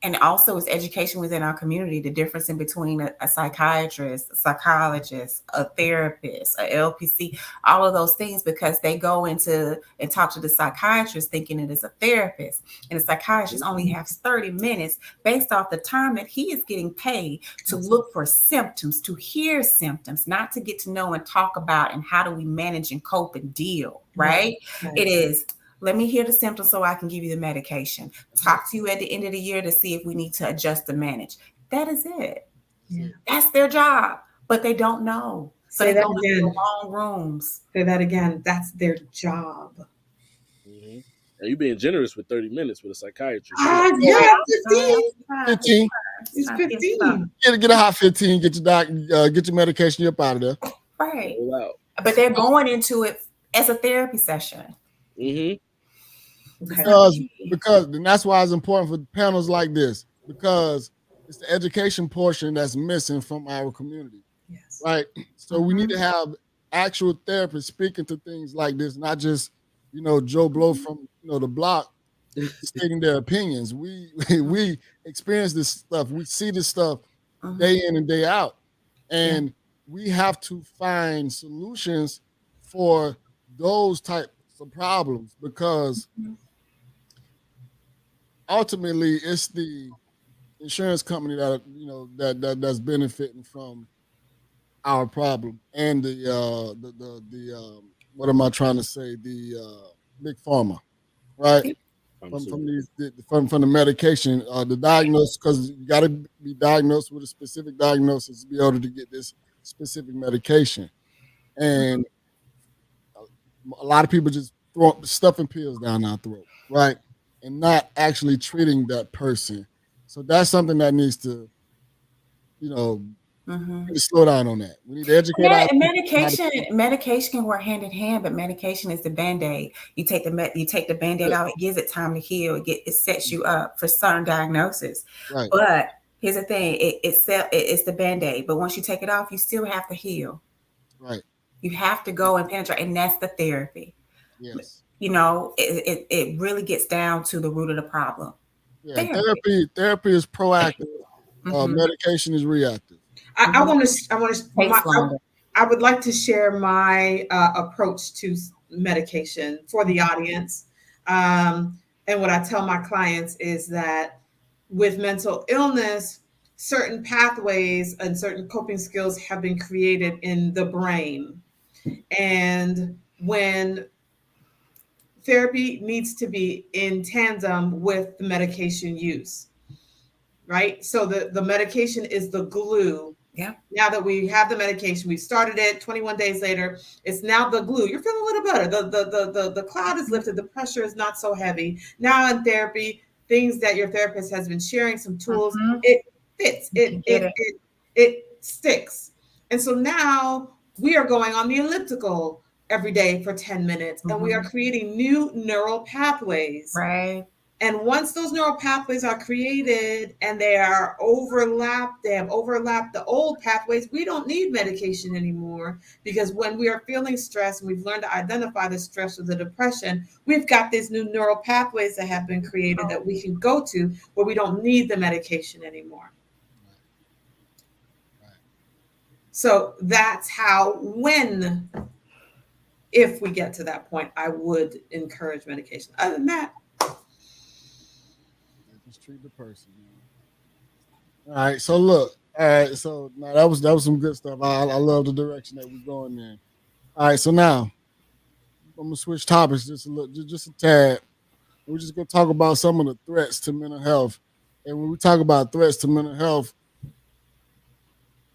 and also it's education within our community, the difference in between a psychiatrist, a psychologist, a therapist, a LPC, all of those things, because they go into and talk to the psychiatrist thinking it is a therapist, and the psychiatrist only has 30 minutes based off the time that he is getting paid to look for symptoms, to hear symptoms, not to get to know and talk about and how do we manage and cope and deal, right? It is, let me hear the symptoms so I can give you the medication. Talk to you at the end of the year to see if we need to adjust or manage. That is it. Yeah. That's their job, but they don't know. So Say they that go again. into the long rooms. Say that again. That's their job. Mm-hmm. Are you being generous with 30 minutes with a psychiatrist? Yeah, 15. 15. It's 15. Get a hot 15. Get your medication up out of there. Right. Wow. But they're going into it as a therapy session. Mm-hmm. Because and that's why it's important for panels like this, because it's the education portion that's missing from our community. Yes. Right. So we need to have actual therapists speaking to things like this, not just, Joe Blow from the block stating their opinions. We experience this stuff. We see this stuff day in and day out. And we have to find solutions for those types of problems, because ultimately it's the insurance company that that's benefiting from our problem, and the what am I trying to say? The big pharma, right? From the medication, the diagnosis, because you got to be diagnosed with a specific diagnosis to be able to get this specific medication, and a lot of people just stuffing pills down our throat, right? And not actually treating that person. So that's something that needs to, slow down on that. We need to educate our medication can work hand in hand, but medication is the Band-Aid. You take the Band-Aid out, it gives it time to heal. It sets you up for certain diagnosis. Right. But here's the thing, it's the Band-Aid. But once you take it off, you still have to heal. Right. You have to go and penetrate, and that's the therapy. Yes. It really gets down to the root of the problem. Yeah, therapy is proactive. Medication is reactive. I would like to share my approach to medication for the audience. And what I tell my clients is that with mental illness, certain pathways and certain coping skills have been created in the brain. And when therapy needs to be in tandem with the medication use, right? So the medication is the glue. Yeah. Now that we have the medication, we started it 21 days later, it's now the glue. You're feeling a little better. The cloud is lifted. The pressure is not so heavy. Now in therapy, things that your therapist has been sharing, some tools, it fits. It sticks. And so now we are going on the elliptical every day for 10 minutes, and we are creating new neural pathways. Right. And once those neural pathways are created and they have overlapped the old pathways, we don't need medication anymore, because when we are feeling stress and we've learned to identify the stress or the depression, we've got these new neural pathways that have been created that we can go to where we don't need the medication anymore. So that's how, if we get to that point, I would encourage medication. Other than that, just treat the person. All right. So look. All right. So now that was some good stuff. I love the direction that we're going in. All right. So now I'm gonna switch topics just a tad. We're just gonna talk about some of the threats to mental health. And when we talk about threats to mental health,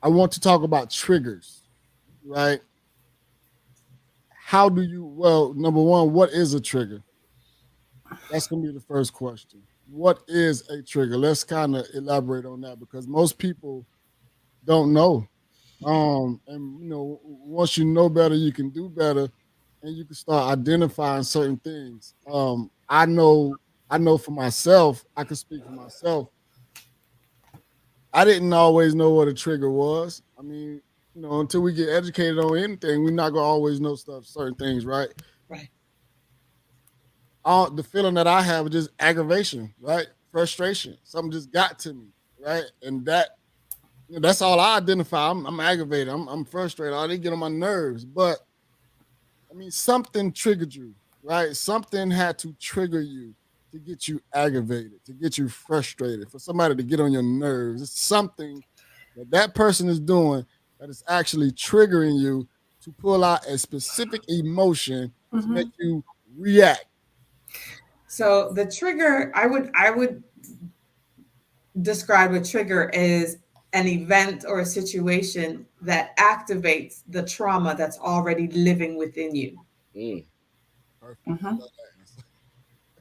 I want to talk about triggers, right? Number one, what is a trigger? That's going to be the first question. What is a trigger? Let's kind of elaborate on that, because most people don't know. And once you know better, you can do better, and you can start identifying certain things. I know I know for myself, I can speak for myself. I didn't always know what a trigger was. I mean, until we get educated on anything, we're not gonna always know certain things, right? Right. The feeling that I have is just aggravation, right? Frustration. Something just got to me, right? And that's all I identify. I'm aggravated. I'm frustrated. I didn't get on my nerves, but I mean, something triggered you, right? Something had to trigger you to get you aggravated, to get you frustrated, for somebody to get on your nerves. It's something that person is doing that is actually triggering you to pull out a specific emotion to make you react. So the trigger, I would describe a trigger as an event or a situation that activates the trauma that's already living within you. Perfect.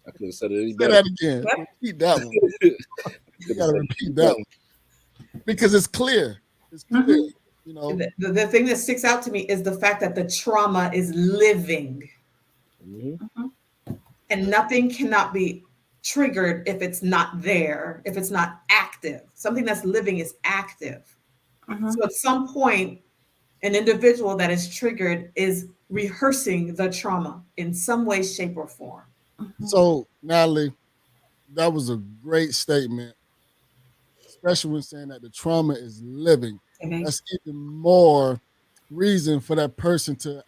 I could have said it any Say better. that again. Repeat that one. You gotta repeat that one. Because it's clear. It's clear. The thing that sticks out to me is the fact that the trauma is living. And nothing cannot be triggered if it's not there, if it's not active. Something that's living is active. So at some point, an individual that is triggered is rehearsing the trauma in some way, shape, or form. So, Natalie, that was a great statement, especially when saying that the trauma is living. That's even more reason for that person to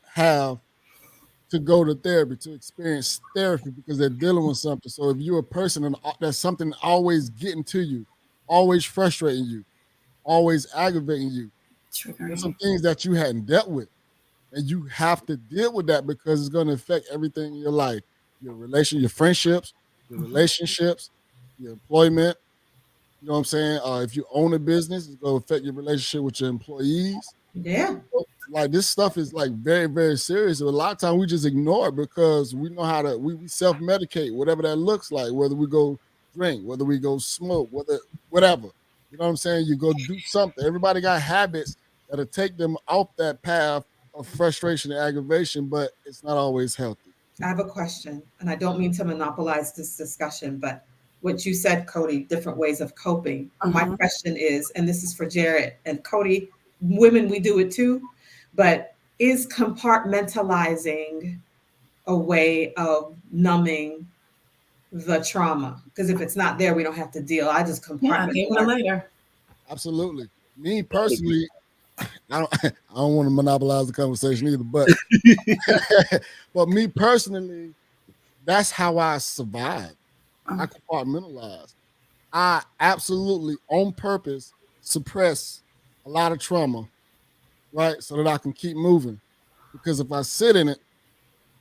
go to therapy, to experience therapy, because they're dealing with something. So if you're a person and that's something always getting to you, always frustrating you, always aggravating you, there's some things that you hadn't dealt with. And you have to deal with that because it's going to affect everything in your life, your friendships, your relationships, your employment. You know what I'm saying? If you own a business, it's going to affect your relationship with your employees. Yeah. Like, this stuff is like very, very serious. And a lot of times we just ignore it because we know how to, we self-medicate, whatever that looks like, whether we go drink, whether we go smoke, whatever. You know what I'm saying? You go do something. Everybody got habits that'll take them off that path of frustration and aggravation, but it's not always healthy. I have a question, and I don't mean to monopolize this discussion, but what you said, Cody, different ways of coping. My question is, and this is for Jared and Cody, women, we do it too, but is compartmentalizing a way of numbing the trauma? Because if it's not there, we don't have to deal. I just compartmentalize. Later. Absolutely. Me personally, I don't want to monopolize the conversation either, but but me personally, that's how I survive. I compartmentalize. I absolutely, on purpose, suppress a lot of trauma, right, so that I can keep moving. Because if I sit in it,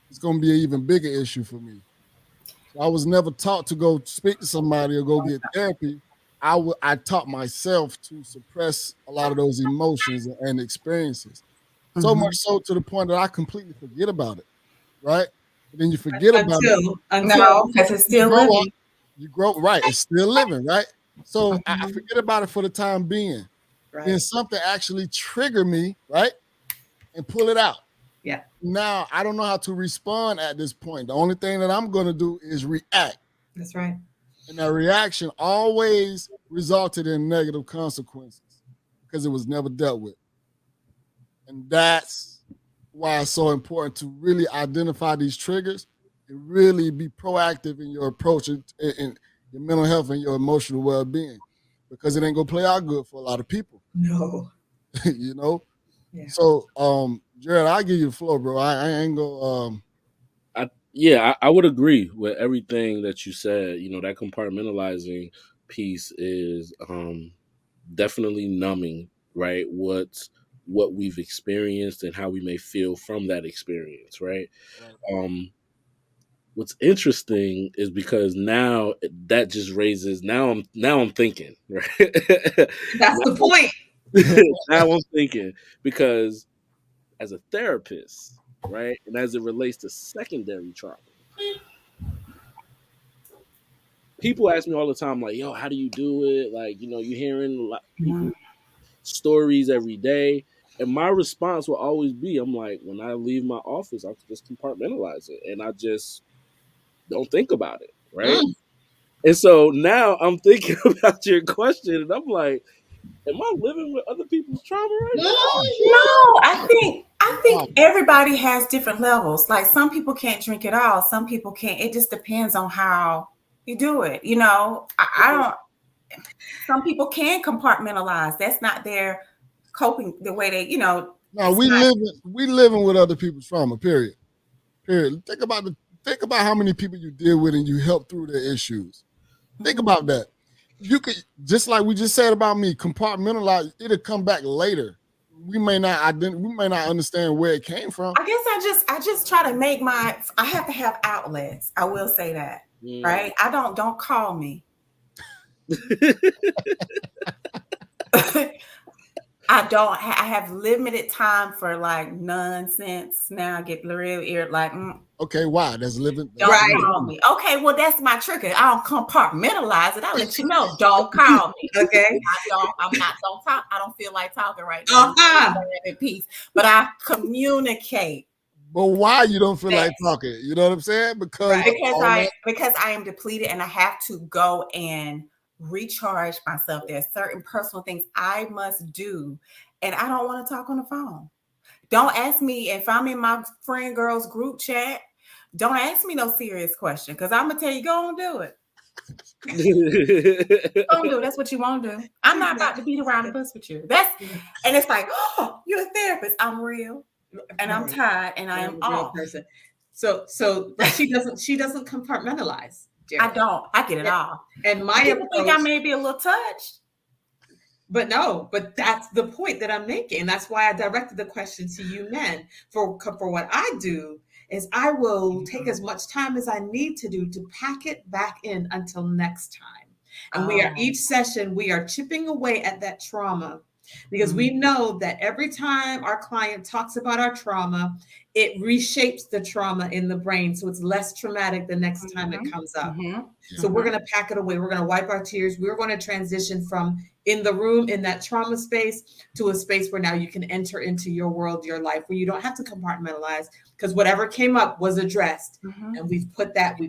it's going to be an even bigger issue for me. So I was never taught to go speak to somebody or go get therapy. I taught myself to suppress a lot of those emotions and experiences. So much so to the point that I completely forget about it, right? But then you forget about it. No, because it's still living. You grow, right? It's still living, right? So I forget about it for the time being. Right. Then something actually trigger me, right? And pull it out. Yeah. Now I don't know how to respond at this point. The only thing that I'm going to do is react. That's right. And that reaction always resulted in negative consequences because it was never dealt with. And that's why it's so important to really identify these triggers and really be proactive in your approach in your mental health and your emotional well-being, because it ain't gonna play out good for a lot of people. No. You know? Yeah. So Jared, I'll give you the floor, bro. I ain't go I would agree with everything that you said. You know, that compartmentalizing piece is definitely numbing, right? What we've experienced and how we may feel from that experience, right? What's interesting is because now that just raises now I'm thinking, right? That's the point. Now I'm thinking, because as a therapist, right, and as it relates to secondary trauma, people ask me all the time, like, yo, how do you do it? Like, you know, you're hearing a lot of people stories every day. And my response will always be, I'm like, when I leave my office, I just compartmentalize it and I just don't think about it, right? And so now I'm thinking about your question, and I'm like, am I living with other people's trauma right now? No, I think everybody has different levels. Like some people can't drink at all. Some people can't. It just depends on how you do it. You know, I don't. Some people can compartmentalize. That's not their coping the way they. You know. No, we living with other people's trauma. Period. Think about how many people you deal with and you help through their issues. Think about that. You could, just like we just said about me, compartmentalize. It'll come back later. We may not understand where it came from. I guess I just try to make I have to have outlets. I will say that. Right? Don't call me. I have limited time for like nonsense. Now I get real ear like okay, why? That's living. Don't call me. Okay, well that's my trigger. I don't compartmentalize it. I'll let you know. Don't call me. Okay. I'm not don't talk. I don't feel like talking right now. In peace. But I communicate. But why you don't feel like talking? You know what I'm saying? Because I am depleted and I have to go and recharge myself. There's certain personal things I must do, and I don't want to talk on the phone. Don't ask me if I'm in my friend girls group chat. Don't ask me no serious question because I'm gonna tell you go and do it. Don't do it. That's what you want to do. I'm not about to beat around the bush with you. And it's like, oh, you're a therapist. I'm real, and I'm tired, and I am off. Person. So she doesn't compartmentalize. I don't. I get it all. And my approach, think I may be a little touched. But that's the point that I'm making. That's why I directed the question to you men. For what I do is I will take as much time as I need to do to pack it back in until next time. And each session, we are chipping away at that trauma because we know that every time our client talks about our trauma, it reshapes the trauma in the brain. So it's less traumatic the next time it comes up. So we're going to pack it away. We're going to wipe our tears. We're going to transition from in the room, in that trauma space, to a space where now you can enter into your world, your life, where you don't have to compartmentalize because whatever came up was addressed. And we've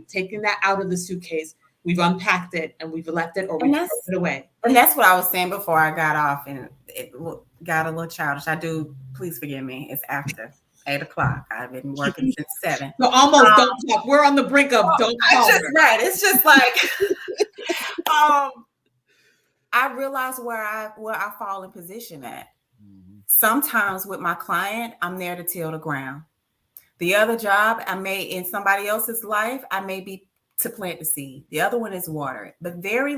taken that out of the suitcase. We've unpacked it and we've left it or we've put it away. And that's what I was saying before I got off and it got a little childish. Please forgive me. It's after 8:00. I've been working since 7. So almost don't talk. We're on the brink of don't call. Right. It's just like I realize where I fall in position at. Sometimes with my client, I'm there to till the ground. The other job I may in somebody else's life, I may be to plant the seed. The other one is water it. But very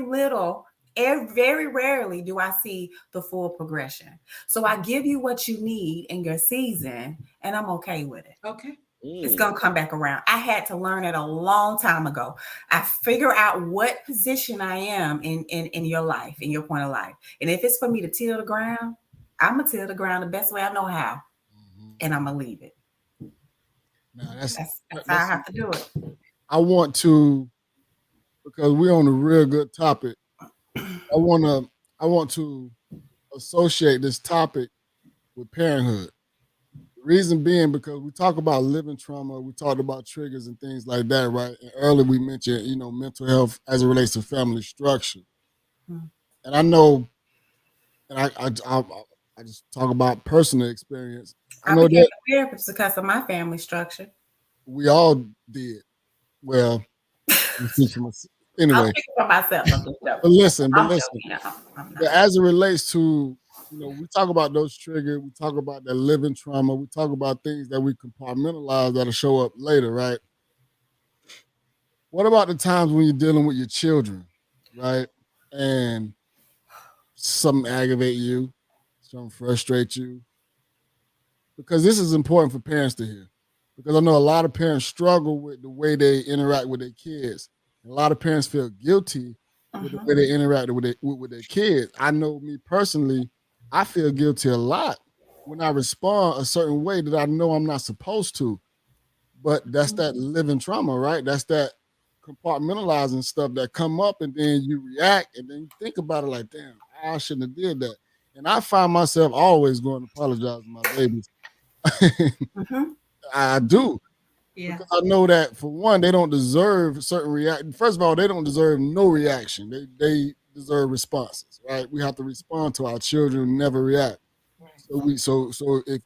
rarely do I see the full progression. So I give you what you need in your season, and I'm okay with it. Okay. It's going to come back around. I had to learn it a long time ago. I figure out what position I am in your life, in your point of life. And if it's for me to till the ground, I'm going to till the ground the best way I know how. And I'm going to leave it. No, that's how I have to do it. I want to, because we're on a real good topic, I want to associate this topic with parenthood. The reason being because we talk about living trauma, we talked about triggers and things like that, right? And earlier we mentioned, mental health as it relates to family structure. And I know, and I just talk about personal experience. I know became a therapist because of my family structure. We all did. Well, anyway. I'll speak for myself. But listen. But as it relates to, we talk about those triggers, we talk about that living trauma, we talk about things that we compartmentalize that'll show up later, right? What about the times when you're dealing with your children, right? And something aggravate you, something frustrate you? Because this is important for parents to hear. Because I know a lot of parents struggle with the way they interact with their kids. A lot of parents feel guilty with the way they interact with their kids. I know me personally, I feel guilty a lot when I respond a certain way that I know I'm not supposed to. But that's that living trauma, right? That's that compartmentalizing stuff that come up and then you react and then you think about it like, damn, I shouldn't have did that. And I find myself always going to apologize to my babies. I do. Yeah. Because I know that for one, they don't deserve certain reaction. First of all, they don't deserve no reaction. They deserve responses, right? We have to respond to our children who never react. Right. So if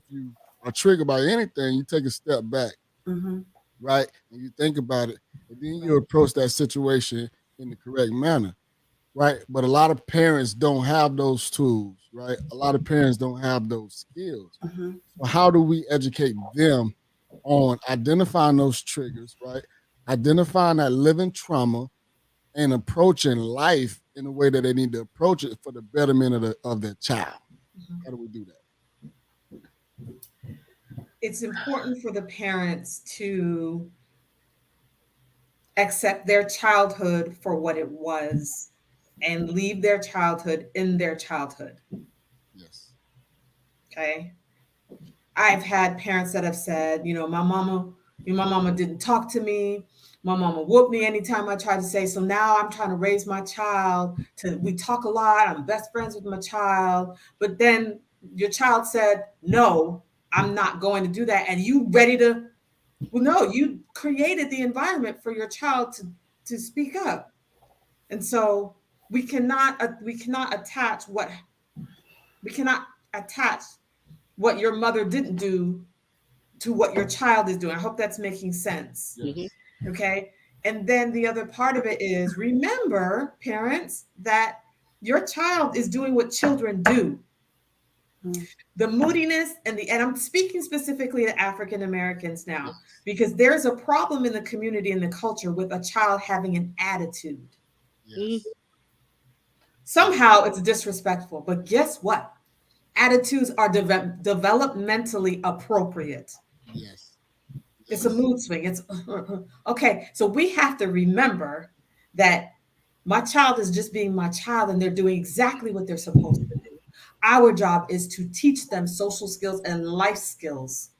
you are triggered by anything, you take a step back, right? And you think about it, and then you approach that situation in the correct manner, right? But a lot of parents don't have those tools, right? A lot of parents don't have those skills. So how do we educate them on identifying those triggers, right? Identifying that living trauma and approaching life in a way that they need to approach it for the betterment of their child. How do we do that? It's important for the parents to accept their childhood for what it was and leave their childhood in their childhood. Yes. Okay. I've had parents that have said, my mama didn't talk to me. My mama whooped me anytime I tried to say. So now I'm trying to raise my child we talk a lot. I'm best friends with my child. But then your child said, no, I'm not going to do that. And you ready to, well, no, you created the environment for your child to speak up. And so we cannot attach what your mother didn't do to what your child is doing. I hope that's making sense. Yes. Okay. And then the other part of it is, remember, parents, that your child is doing what children do. The moodiness and I'm speaking specifically to African Americans now, because there's a problem in the community and the culture with a child having an attitude. Yes. Somehow it's disrespectful, but guess what? Attitudes are developmentally appropriate. Yes. It's a mood swing. It's okay. So we have to remember that my child is just being my child and they're doing exactly what they're supposed to do. Our job is to teach them social skills and life skills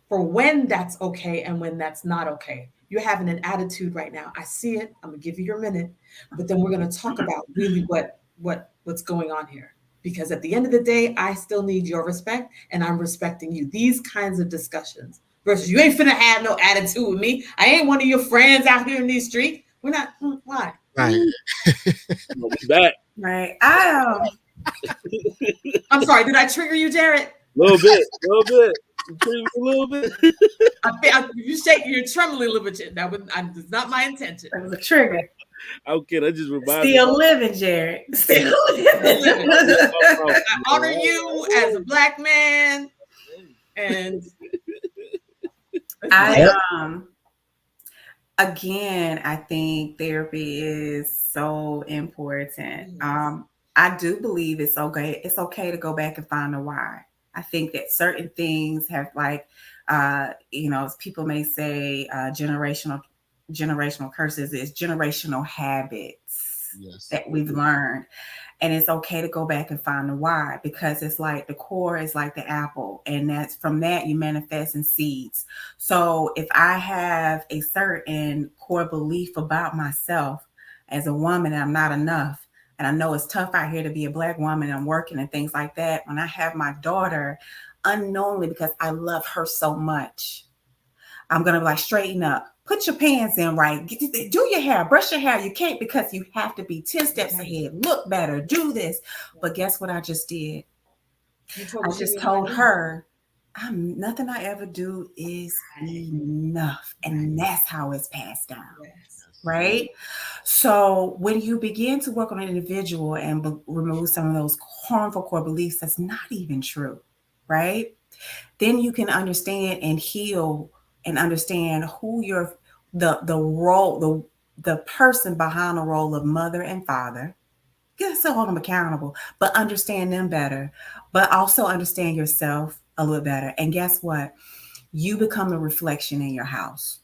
for when that's okay and when that's not okay. You're having an attitude right now. I see it. I'm gonna give you your minute, but then we're gonna talk about really what's going on here. Because at the end of the day, I still need your respect and I'm respecting you. These kinds of discussions versus you ain't finna have no attitude with me. I ain't one of your friends out here in these streets. We're not, why? Right. We'll be back. Right. I'm sorry, did I trigger you, Jared? A little bit. You triggered me a little bit. You shaking, you're trembling a little bit. That's not my intention. That was a trigger. Okay, that just reminded me. Still living, Jared. Still living. I honor you as a Black man. And again, I think therapy is so important. I do believe it's okay to go back and find a why. I think that certain things have people may say generational curses is generational habits that we've learned. And it's okay to go back and find the why, because it's like the core is like the apple, and that's from that you manifest in seeds. So if I have a certain core belief about myself as a woman, and I'm not enough, and I know it's tough out here to be a Black woman, I'm working and things like that. When I have my daughter, unknowingly, because I love her so much, I'm going to be like, straighten up, put your pants in right, do your hair, brush your hair. You can't, because you have to be 10 steps ahead, look better, do this. But guess what I just did? I just told her, nothing I ever do is enough. And that's how it's passed down. Right? So when you begin to work on an individual and remove some of those harmful core beliefs, that's not even true. Right? Then you can understand and heal and understand who the person behind the role of mother and father. You can still hold them accountable, but understand them better, but also understand yourself a little better. And guess what? You become the reflection in your house.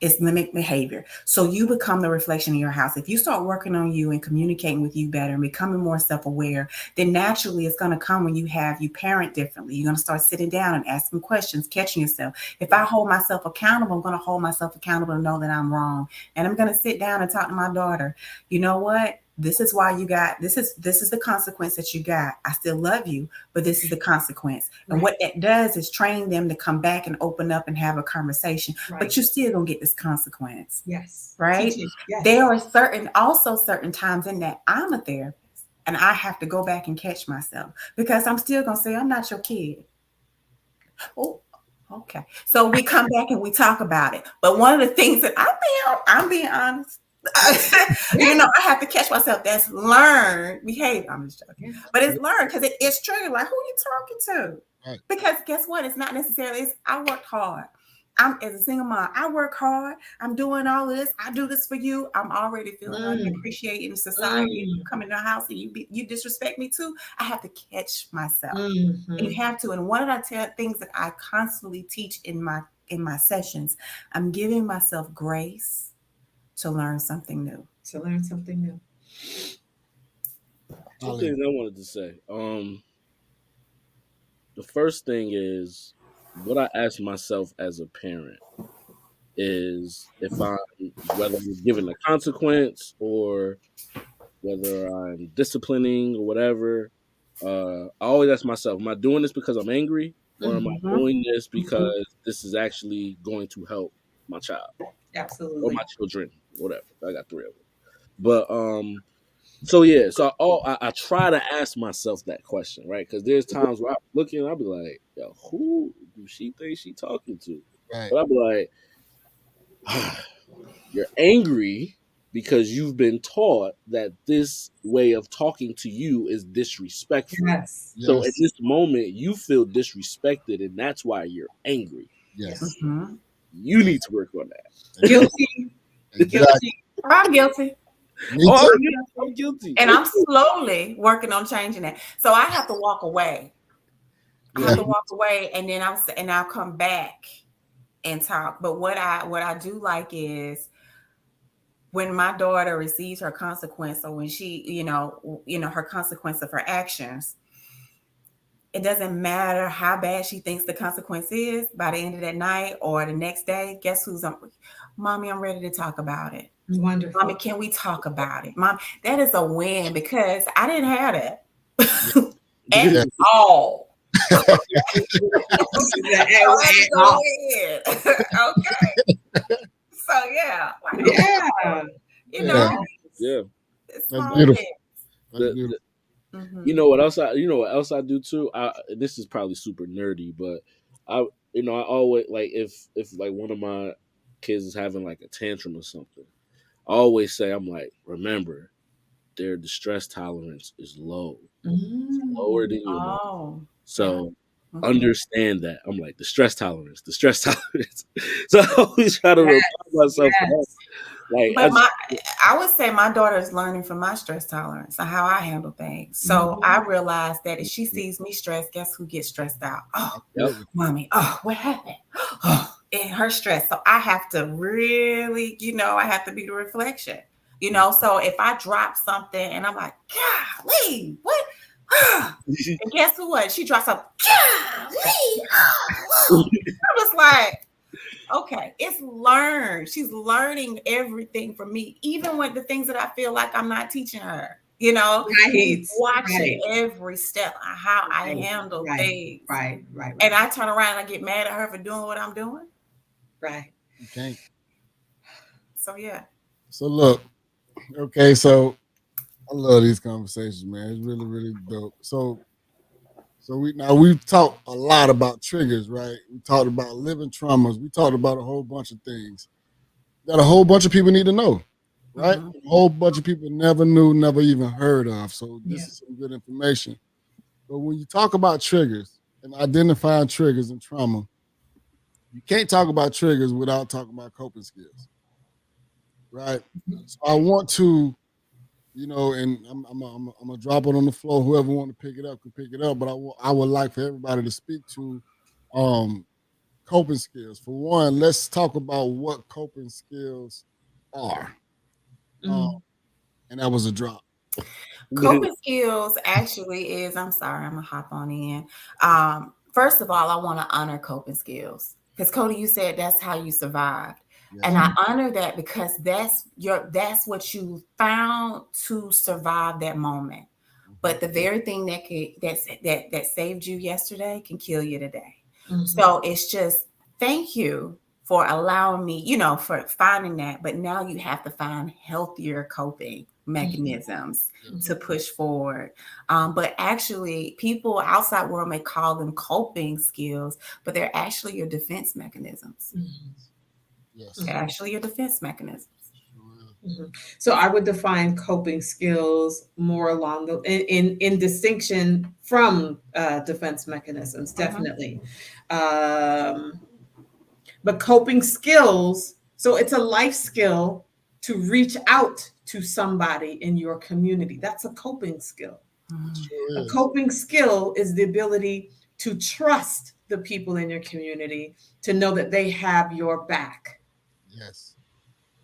It's mimic behavior. So you become the reflection in your house. If you start working on you and communicating with you better and becoming more self-aware, then naturally it's going to come when you parent differently. You're going to start sitting down and asking questions, catching yourself. If I hold myself accountable, I'm going to hold myself accountable to know that I'm wrong. And I'm going to sit down and talk to my daughter. You know what? this is why you got this is the consequence that you got. I still love you, but this is the consequence. Right. And what that does is train them to come back and open up and have a conversation. Right. But you still gonna get this consequence. Yes. Right. Yes. There are certain times in that I'm a therapist and I have to go back and catch myself because I'm still gonna say I'm not your kid. Oh, okay. So we come back and we talk about it. But one of the things that I'm being honest. I have to catch myself. That's learned behavior. I'm just joking, but it's learned because it's triggered. Like, who are you talking to? Right. Because guess what? It's not necessarily. I worked hard. I'm as a single mom. I work hard. I'm doing all of this. I do this for you. I'm already feeling unappreciated in society. You come in the house and you disrespect me too. I have to catch myself. Mm-hmm. And you have to. And one of the things that I constantly teach in my sessions, I'm giving myself grace to learn something new. To learn something new. Two things I wanted to say. The first thing is what I ask myself as a parent is whether I'm giving a consequence or whether I'm disciplining or whatever. I always ask myself, am I doing this because I'm angry or am I doing this because this is actually going to help my child? Absolutely. Or my children, whatever. I got 3 of them. But so I try to ask myself that question, right? Because there's times where I'm looking and I'll be like, yo, who do she think she talking to? Right. But I'll be like, you're angry because you've been taught that this way of talking to you is disrespectful. Yes. So at this moment, you feel disrespected, and that's why you're angry. Yes. Mm-hmm. You need to work on that. Guilty. Guilty. I'm guilty. I'm guilty. And I'm slowly working on changing that. So I have to walk away. I have to walk away, and then I'll come back and talk. But what I do like is when my daughter receives her consequence, or when she, her consequence of her actions, it doesn't matter how bad she thinks the consequence is. By the end of that night or the next day, guess who's on? Mommy, I'm ready to talk about it. Wonderful. Mommy, can we talk about it? Mom, that is a win because I didn't have that at all. Okay. So yeah. It's that's beautiful. You know what else I do too? This is probably super nerdy, but I always like if like one of my kids is having like a tantrum or something, I always say, I'm like, remember, their distress tolerance is low. It's lower than your mom. So understand that. I'm like, the stress tolerance. So I always try to remind myself of that. Like, I would say my daughter is learning from my stress tolerance and how I handle things. So I realized that if she sees me stressed, guess who gets stressed out? Oh, mommy. Oh, what happened? Oh, and her stress. So I have to really, I have to be the reflection. So if I drop something and I'm like, golly, what? And guess what? She drops something. Golly. I was like, okay, it's learned. She's learning everything from me, even with the things that I feel like I'm not teaching her. Watching every step of how I handle things. Right. And I turn around and I get mad at her for doing what I'm doing. Right. Okay. So yeah. So look, okay, so I love these conversations, man. It's really, really dope. So we've talked a lot about triggers, right? We talked about living traumas. We talked about a whole bunch of things that a whole bunch of people need to know, right? A whole bunch of people never knew, never even heard of. So this is some good information. But when you talk about triggers and identifying triggers and trauma, you can't talk about triggers without talking about coping skills, right? So I want to, and I'm gonna drop it on the floor. Whoever want to pick it up can pick it up. But I would like for everybody to speak to coping skills. For one, let's talk about what coping skills are. And that was a drop. Coping skills actually is, I'm sorry, I'm gonna hop on in. First of all, I want to honor coping skills because Cody, you said that's how you survived. Yes. And I honor that because that's what you found to survive that moment. But the very thing that saved you yesterday can kill you today. Mhm. So it's just thank you for allowing me, for finding that. But now you have to find healthier coping mechanisms to push forward. But actually, people outside world may call them coping skills, but they're actually your defense mechanisms. Yes. They're actually your defense mechanisms. So I would define coping skills more along the in distinction from defense mechanisms, definitely. But coping skills, so it's a life skill to reach out to somebody in your community. That's a coping skill. Sure A is. coping skill is the ability to trust the people in your community, to know that they have your back. Yes.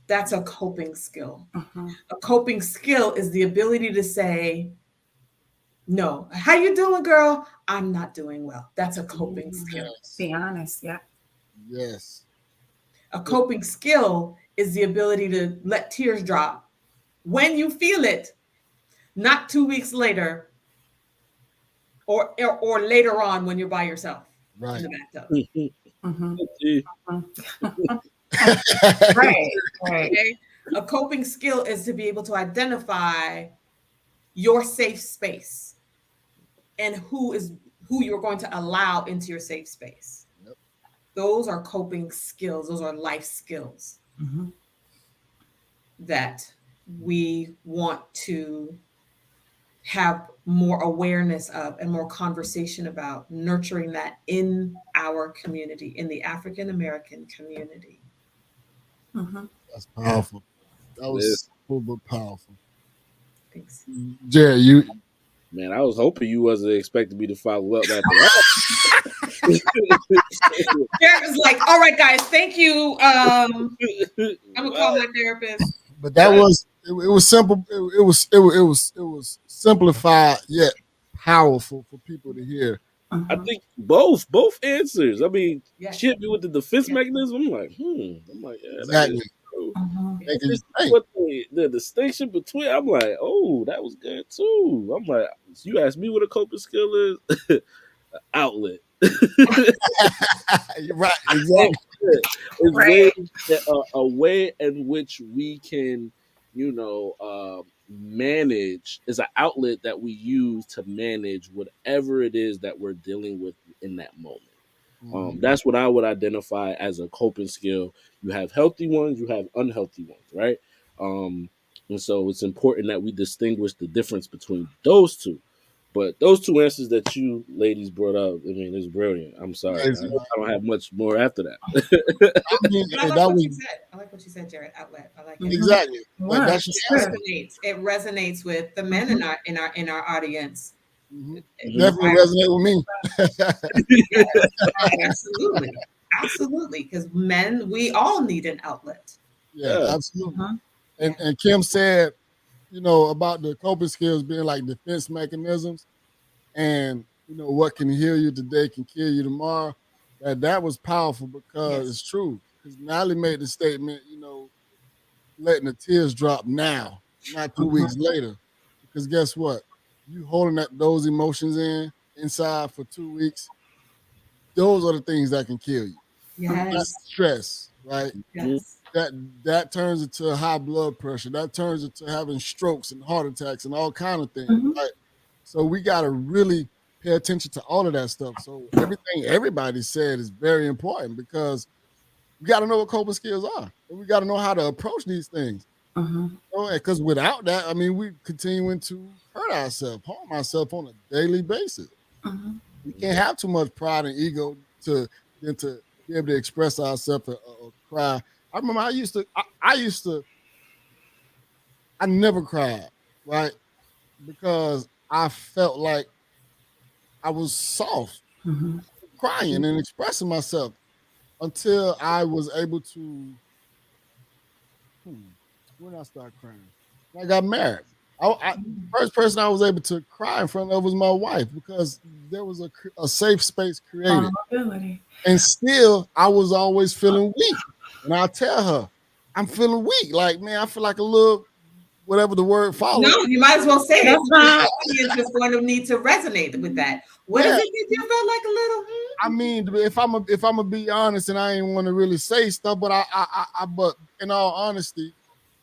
That's a coping skill. A coping skill is the ability to say, no, how you doing, girl? I'm not doing well. That's a coping skill. Yes. Be honest. Yeah. Yes. A coping skill is the ability to let tears drop when you feel it, not 2 weeks later or later on when you're by yourself Right. in the bathtub. Right. Okay? A coping skill is to be able to identify your safe space and who you're going to allow into your safe space. Yep. Those are coping skills. Those are life skills that we want to have more awareness of and more conversation about, nurturing that in our community, in the African American community. That's powerful. That was super powerful. Thanks. Jerry, you. Man, I was hoping you wasn't expecting me to follow up after that. Jared was like, all right, guys, thank you. I'm gonna call my therapist. But that was it was simple. It was simplified yet powerful for people to hear. I think both answers. I mean, Yeah. she hit me with the defense Yeah. mechanism. I'm like, I'm like, yeah, Exactly. That is true. What the distinction between, I'm like, oh, that was good too. I'm like, you asked me what a coping skill is? Outlet. Right, exactly. It's a way in which we can, manage, is an outlet that we use to manage whatever it is that we're dealing with in that moment. That's what I would identify as a coping skill. You have healthy ones, you have unhealthy ones, right? And so it's important that we distinguish the difference between those two. But those two answers that you ladies brought up, I mean, it's brilliant. I'm sorry. I don't have much more after that. I mean, I like what you said. I like what you said, Jared. Outlet. I like it. Exactly. Like that's It resonates with the men in our audience. Definitely resonate with me. Absolutely. Because men, we all need an outlet. Yeah, absolutely. And Kim said, about the coping skills being like defense mechanisms, and what can heal you today can kill you tomorrow. That was powerful because it's true. Because Natalie made the statement, letting the tears drop now, not 2 weeks later. Because guess what? You holding those emotions inside for 2 weeks. Those are the things that can kill you. Yes. That's stress, right? Yes. That turns into high blood pressure. That turns into having strokes and heart attacks and all kind of things. Right? So we got to really pay attention to all of that stuff. So everything everybody said is very important because we got to know what coping skills are, and we got to know how to approach these things. Because without that, I mean, we continuing to hurt ourselves, harm ourselves on a daily basis. We can't have too much pride and ego to be able to express ourselves or cry. I remember I never cried, right? Because I felt like I was soft, crying and expressing myself until I was able to, when I started crying, when I got married. First person I was able to cry in front of was my wife because there was a safe space created. And still, I was always feeling weak. And I tell her, I'm feeling weak. Like, man, I feel like a little, whatever the word follows. No, you might as well say it. That's right. The audience is going to need to resonate with that. What is it that you felt like a little? I mean, if I'm gonna be honest, and I ain't want to really say stuff, but but in all honesty,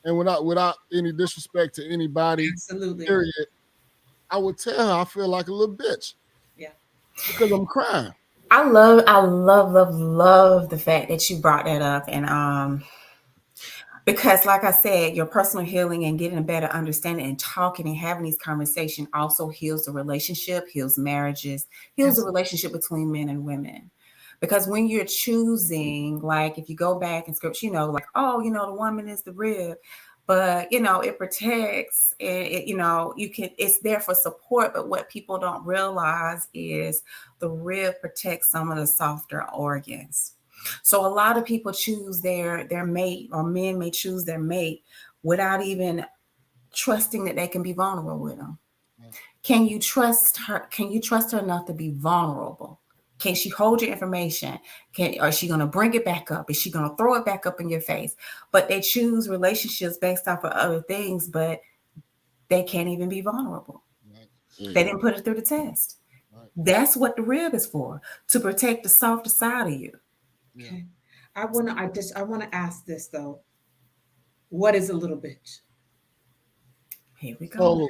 and without any disrespect to anybody, Absolutely. period, I would tell her I feel like a little bitch. Yeah. Because I'm crying. I love the fact that you brought that up. And because like I said, your personal healing and getting a better understanding and talking and having these conversations also heals the relationship, heals marriages, heals the relationship between men and women. Because when you're choosing, like if you go back and script, like, oh, the woman is the rib, but it protects it, it's there for support. But what people don't realize is the rib protects some of the softer organs. So a lot of people choose their mate, or men may choose their mate without even trusting that they can be vulnerable with them. Can you trust her? Can you trust her enough to be vulnerable? Can she hold your information? Or is she going to bring it back up? Is she going to throw it back up in your face? But they choose relationships based off of other things, but they can't even be vulnerable. Right. They didn't put it through the test. Right. That's what the rib is for, to protect the softer side of you. Okay. I want to ask this though. What is a little bitch? Here we go. So,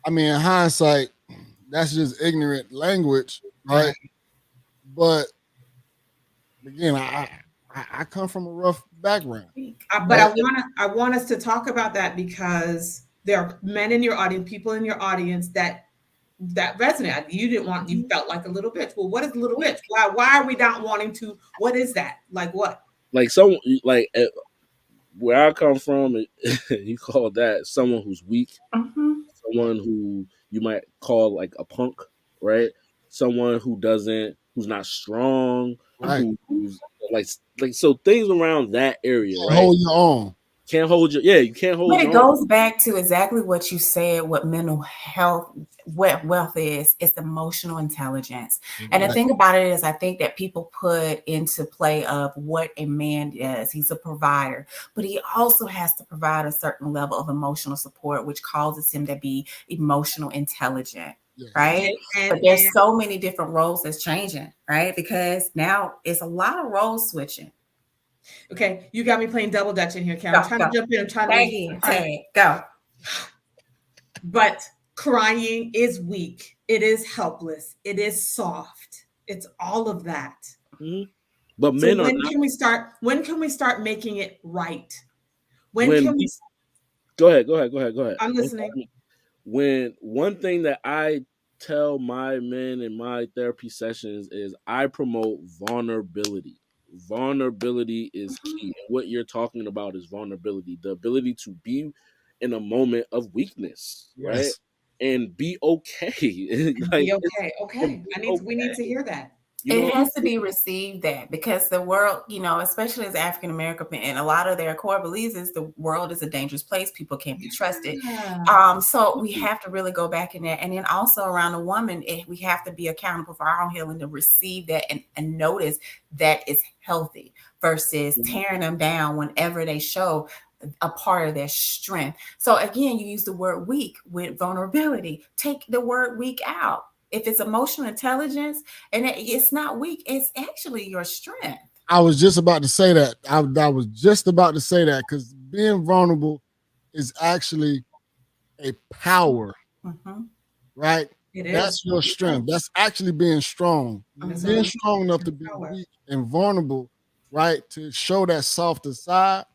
I mean, in hindsight, that's just ignorant language, right? But again, I come from a rough background. But I want us to talk about that because there are men in your audience, people in your audience that resonate. You felt like a little bitch. Well, what is a little bitch? Why are we not wanting to? What is that? Like what? Like where I come from, you call that someone who's weak, someone who you might call like a punk, right? Someone who's not strong, right? Who's like so things around that area, right? Hold your own. You can't hold But it goes back to exactly what you said, what mental health, what wealth is. It's emotional intelligence. And the thing about it is, I think that people put into play of what a man is. He's a provider, but he also has to provide a certain level of emotional support, which causes him to be emotional intelligent. Yes. Right. But there's so many different roles that's changing, right? Because now it's a lot of role switching. Okay, you got me playing double dutch in here, Karen. I'm trying to jump in. I'm trying to go. But crying is weak. It is helpless. It is soft. It's all of that. Mm-hmm. But men so when can we start making it right? Go ahead. I'm listening. When one thing that I tell my men in my therapy sessions is I promote vulnerability. Vulnerability is key. And what you're talking about is vulnerability, the ability to be in a moment of weakness, right? And be okay. Be okay. Okay. We need to hear that. It has to be received because the world, especially as African American, and a lot of their core beliefs is the world is a dangerous place. People can't be trusted. So we have to really go back in there. And then also around a woman, we have to be accountable for our own healing to receive that and notice that it's healthy versus tearing them down whenever they show a part of their strength. So again, you use the word weak with vulnerability. Take the word weak out. If it's emotional intelligence and it's not weak, it's actually your strength. I was just about to say that. I was just about to say that because being vulnerable is actually a power, right? That's your strength. That's actually being strong. Being strong enough to be weak and vulnerable, right? To show that softer side,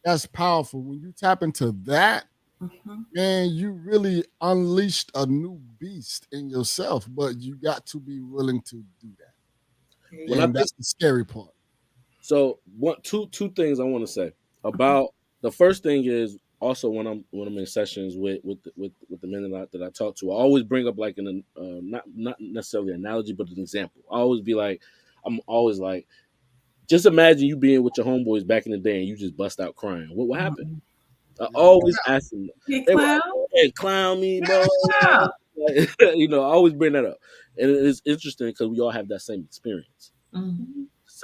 that's powerful. When you tap into that, man, you really unleashed a new beast in yourself, but you got to be willing to do that. And that's the scary part. So, two things I want to say about the first thing is also when I'm in sessions with the men that I talk to, I always bring up like not necessarily an analogy, but an example. I'm always like, just imagine you being with your homeboys back in the day and you just bust out crying. What happened? I always ask them. They clown me, bro. I always bring that up, and it's interesting because we all have that same experience.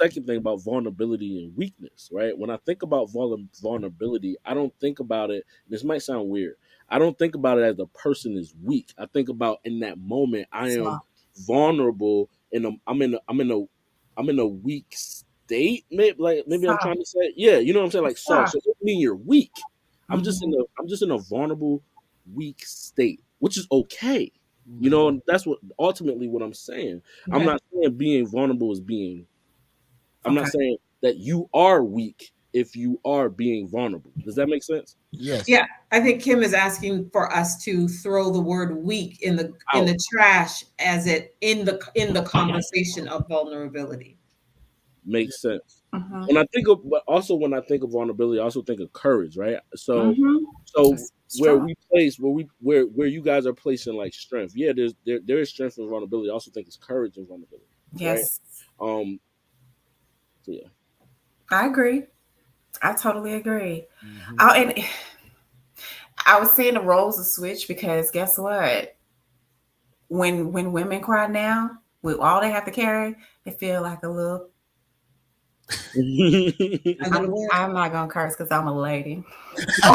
second thing about vulnerability and weakness, right? When I think about vulnerability, I don't think about it. This might sound weird. I don't think about it as the person is weak. I think about in that moment I am vulnerable and I'm in a weak state. Maybe I'm trying to say, yeah, you know what I'm saying, like soft. So it doesn't mean you're weak. I'm just in a vulnerable, weak state, which is okay. You know, and that's what ultimately what I'm saying. Okay. I'm not saying being vulnerable is being. I'm not saying that you are weak if you are being vulnerable. Does that make sense? Yes. Yeah, I think Kim is asking for us to throw the word weak in the trash as it in the conversation of vulnerability. Makes sense. When I think of, but also when I think of vulnerability, I also think of courage, right? So, where you guys are placing like strength, yeah, there is strength and vulnerability. I also think it's courage and vulnerability. Yes. Right? So yeah, I agree. I totally agree. And I was saying the roles are switched because guess what? When women cry now, with all they have to carry, they feel like a little. I'm not gonna curse because I'm a lady. I'm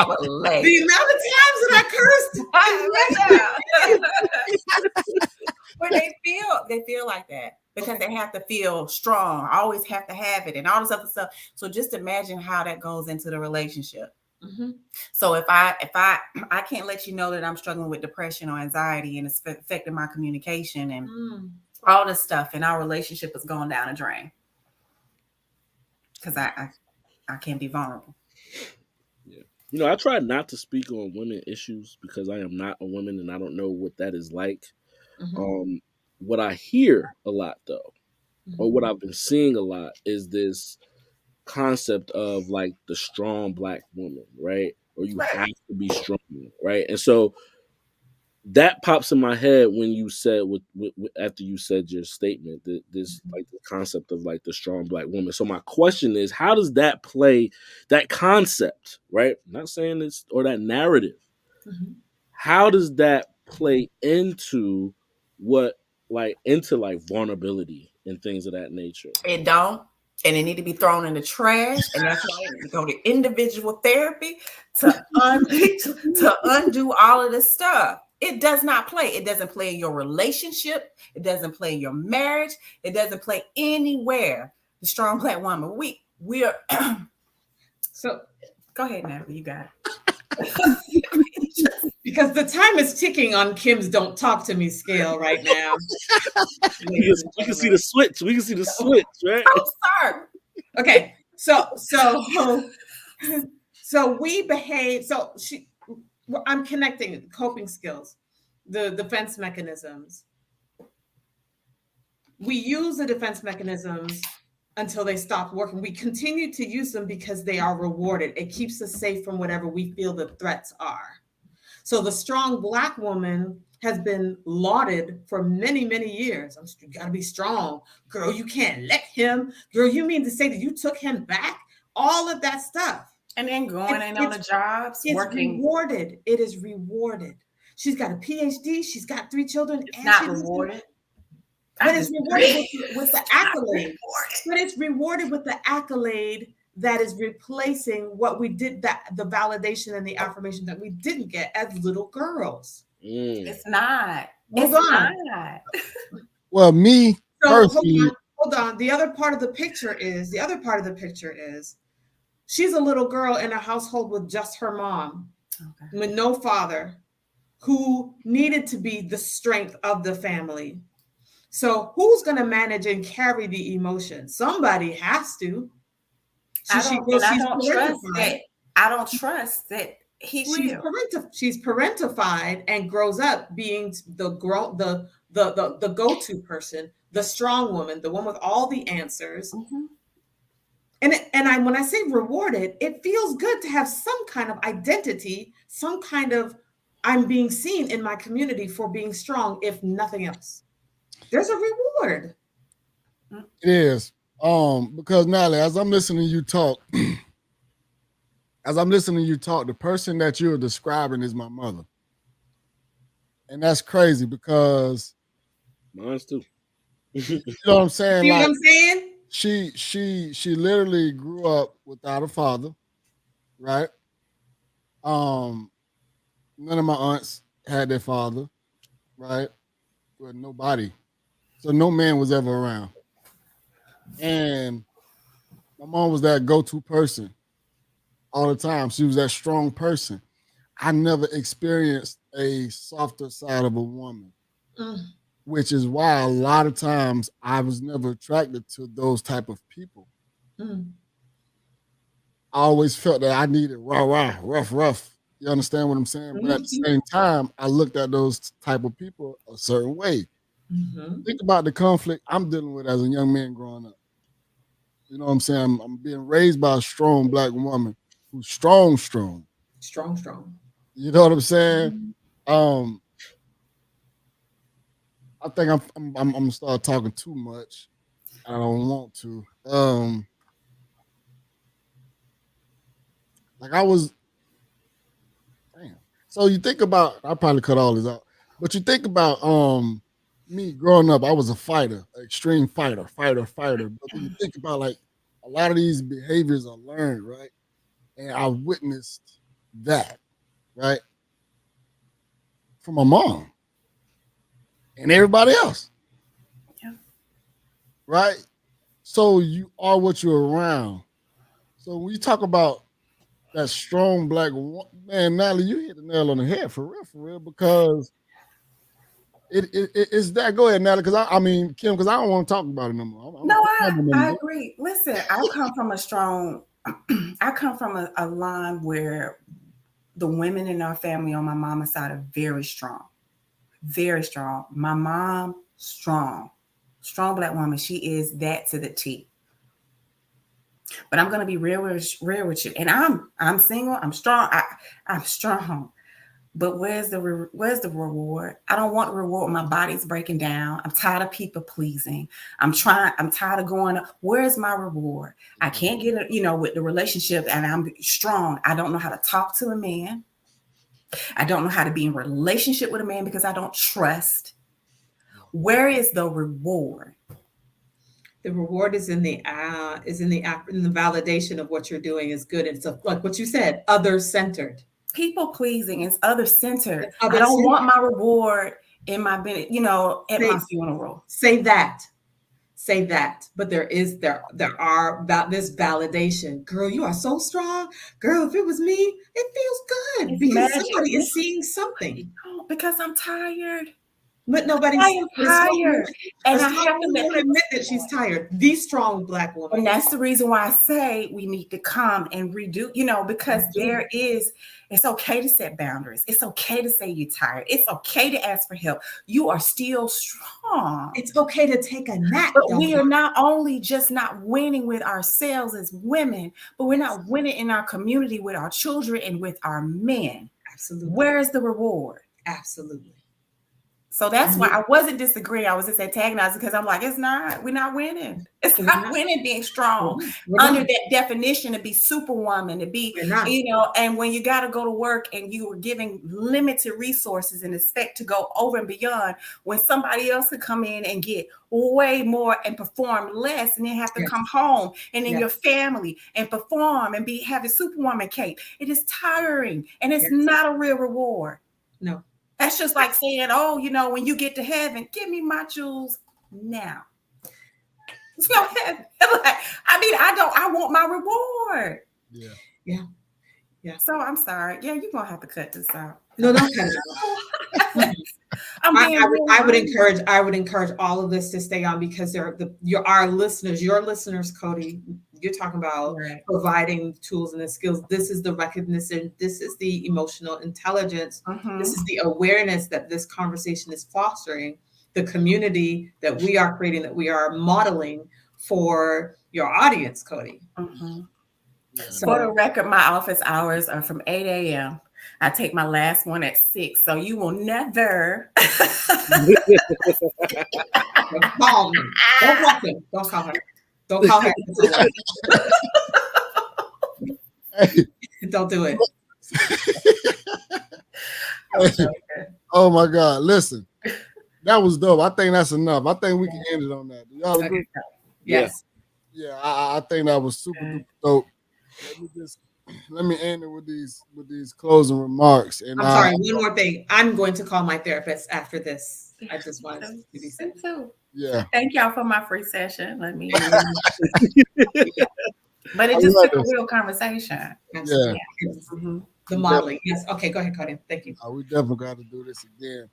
a lady. The amount of times that I cursed. When they feel like that because they have to feel strong, always have to have it, and all this other stuff. So just imagine how that goes into the relationship. So if I can't let you know that I'm struggling with depression or anxiety and it's affecting my communication and all this stuff, and our relationship is going down the drain because I can't be vulnerable. Yeah, you know, I try not to speak on women issues because I am not a woman and I don't know what that is like. What I hear a lot though, or what I've been seeing a lot, is this concept of like the strong Black woman, right? Or you have to be strong, right? And so that pops in my head when you said after you said your statement, that this like the concept of like the strong Black woman. So my question is, how does that play, that concept, right? I'm not saying this, or that narrative. How does that play into vulnerability and things of that nature? It don't. And it need to be thrown in the trash. And that's why you go to individual therapy to undo all of this stuff. It does not play. It doesn't play in your relationship. It doesn't play in your marriage. It doesn't play anywhere. The strong Black woman. We are. So go ahead, Natalie. You got it. Because the time is ticking on Kim's "Don't Talk to Me" scale right now. We can see the switch. We can see the switch, right? Oh, sorry. Okay, so we behave. So I'm connecting coping skills, the defense mechanisms. We use the defense mechanisms until they stop working. We continue to use them because they are rewarded. It keeps us safe from whatever we feel the threats are. So the strong Black woman has been lauded for many, many years. You gotta be strong. Girl, you can't let him. Girl, you mean to say that you took him back? All of that stuff. And then going in on the jobs, it's working. Rewarded. It is rewarded. She's got a PhD. She's got 3 children. It's not rewarded. But it's rewarded with the accolade. But it's rewarded with the accolade that is replacing what we did, the validation and the affirmation that we didn't get as little girls. It's not. Hold on. Well, me personally. Hold on. The other part of the picture is she's a little girl in a household with just her mom, with no father, who needed to be the strength of the family. So who's going to manage and carry the emotion? Somebody has to. I don't trust that he will. She's parentified and grows up being the go-to person, the strong woman, the one with all the answers. When I say rewarded, it feels good to have some kind of identity, some kind of I'm being seen in my community for being strong, if nothing else. There's a reward. It is. Because Natalie, as I'm listening to you talk, the person that you're describing is my mother. And that's crazy because mine's too. You know what I'm saying? See like, what I'm saying? She literally grew up without a father, right? None of my aunts had their father, right? But nobody. So no man was ever around. And my mom was that go-to person all the time. She was that strong person. I never experienced a softer side of a woman, which is why a lot of times I was never attracted to those type of people. I always felt that I needed rah, rough. You understand what I'm saying? But at the same time, I looked at those type of people a certain way. Think about the conflict I'm dealing with as a young man growing up. You know what I'm saying? I'm being raised by a strong black woman who's strong. You know what I'm saying? I think I'm gonna start talking too much. I don't want to. Like I was, damn. So you think about, I probably cut all this out, but you think about me growing up, I was a fighter, an extreme fighter. But then you think about like a lot of these behaviors are learned, right? And I witnessed that, right? From my mom and everybody else. Yeah. Right? So you are what you're around. So when you talk about that strong black man, Natalie, you hit the nail on the head for real, because it's that. Go ahead, Natalie, because I mean, Kim, because I don't want to talk about it no more. I agree. Listen, I come from a line where the women in our family on my mama's side are very strong. Very strong. My mom, strong black woman. She is that to the T. But I'm gonna be real with you. And I'm single. I'm strong. I'm strong. But where's the reward? I don't want reward when my body's breaking down. I'm tired of people pleasing. I'm tired of going. Where's my reward? I can't get it, with the relationship, and I'm strong. I don't know how to talk to a man. I don't know how to be in relationship with a man because I don't trust. Where is the reward? The reward is in the validation of what you're doing is good. It's like what you said, other-centered. People pleasing is other-centered. I don't want my reward in my my funeral. Say that. But there are about this validation. Girl, you are so strong. Girl, if it was me, it feels good. It's because magic. Somebody is seeing something. Because I'm tired. But nobody's tired. And I have to admit that she's tired. The strong black woman. And that's the reason why I say we need to come and redo, because it's okay to set boundaries. It's okay to say you're tired. It's okay to ask for help. You are still strong. It's okay to take a nap. But we are not only just not winning with ourselves as women, but we're not winning in our community with our children and with our men. Absolutely. Where is the reward? Absolutely. So that's why I wasn't disagreeing. I was just antagonizing because I'm like, we're not winning. It's not winning being strong under that definition to be superwoman, to be, and when you got to go to work and you are giving limited resources and expect to go over and beyond when somebody else could come in and get way more and perform less and then have to come home and in your family and perform and have a superwoman cape. It is tiring and it's not a real reward. No. That's just like saying, when you get to heaven, give me my jewels now. It's no heaven. I want my reward. Yeah. So I'm sorry. Yeah, you're gonna have to cut this out. No, don't cut it out. I would encourage all of this to stay on because our listeners, your listeners, Cody. You're talking about providing tools and the skills. This is the recognition. This is the emotional intelligence. This is the awareness that this conversation is fostering, the community that we are creating, that we are modeling for your audience, Cody. So, for the record, my office hours are from 8 a.m. I take my last one at 6. So you will never. Don't call me. Don't call her. Don't call her. Don't do it. Oh my God. Listen, that was dope. I think that's enough. I think we can end it on that. Do y'all agree? Yes. Yeah, I think that was super duper dope. Let me end it with these closing remarks. And I'm sorry, one more thing. I'm going to call my therapist after this. I just wanted to be said. Too. Yeah. Thank y'all for my free session. Let me. But it just took a real conversation. Yeah. Mm-hmm. The modeling. Yes. Okay. Go ahead, Cody. Thank you. We definitely got to do this again.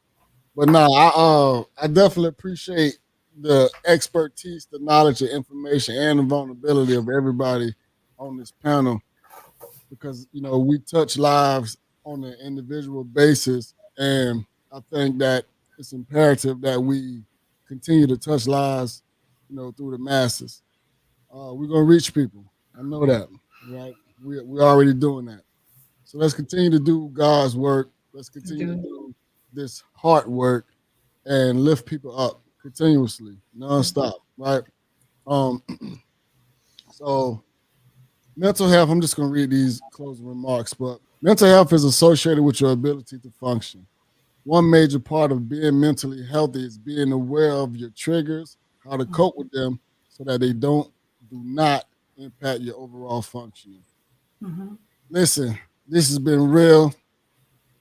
But no, I definitely appreciate the expertise, the knowledge, the information, and the vulnerability of everybody on this panel, because we touch lives on an individual basis, and I think that it's imperative that we continue to touch lives, through the masses. We're gonna reach people. I know that, right? We're already doing that. So let's continue to do God's work. Let's continue to do this hard work and lift people up continuously, nonstop, right? So mental health, I'm just going to read these closing remarks, but mental health is associated with your ability to function. One major part of being mentally healthy is being aware of your triggers, how to cope with them so that they do not impact your overall functioning. Mm-hmm. Listen, this has been real.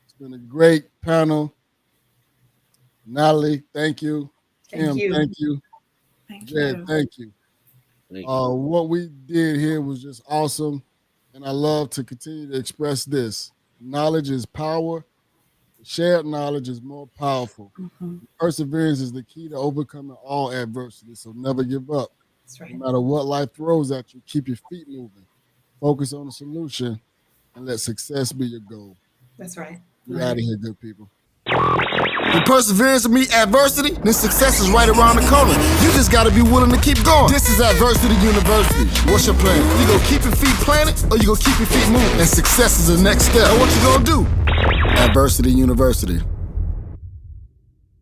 It's been a great panel. Natalie, thank you. Kim, thank you. Jed, thank you. What we did here was just awesome, and I love to continue to express this. Knowledge is power. Shared knowledge is more powerful. Mm-hmm. Perseverance is the key to overcoming all adversity, so never give up. That's right. No matter what life throws at you, keep your feet moving. Focus on the solution, and let success be your goal. That's right. We're out of here, good people. When perseverance meet adversity, then success is right around the corner. You just gotta be willing to keep going. This is Adversity University. What's your plan? You gonna keep your feet planted, or you gonna keep your feet moving? And success is the next step. Now what you gonna do? Adversity University.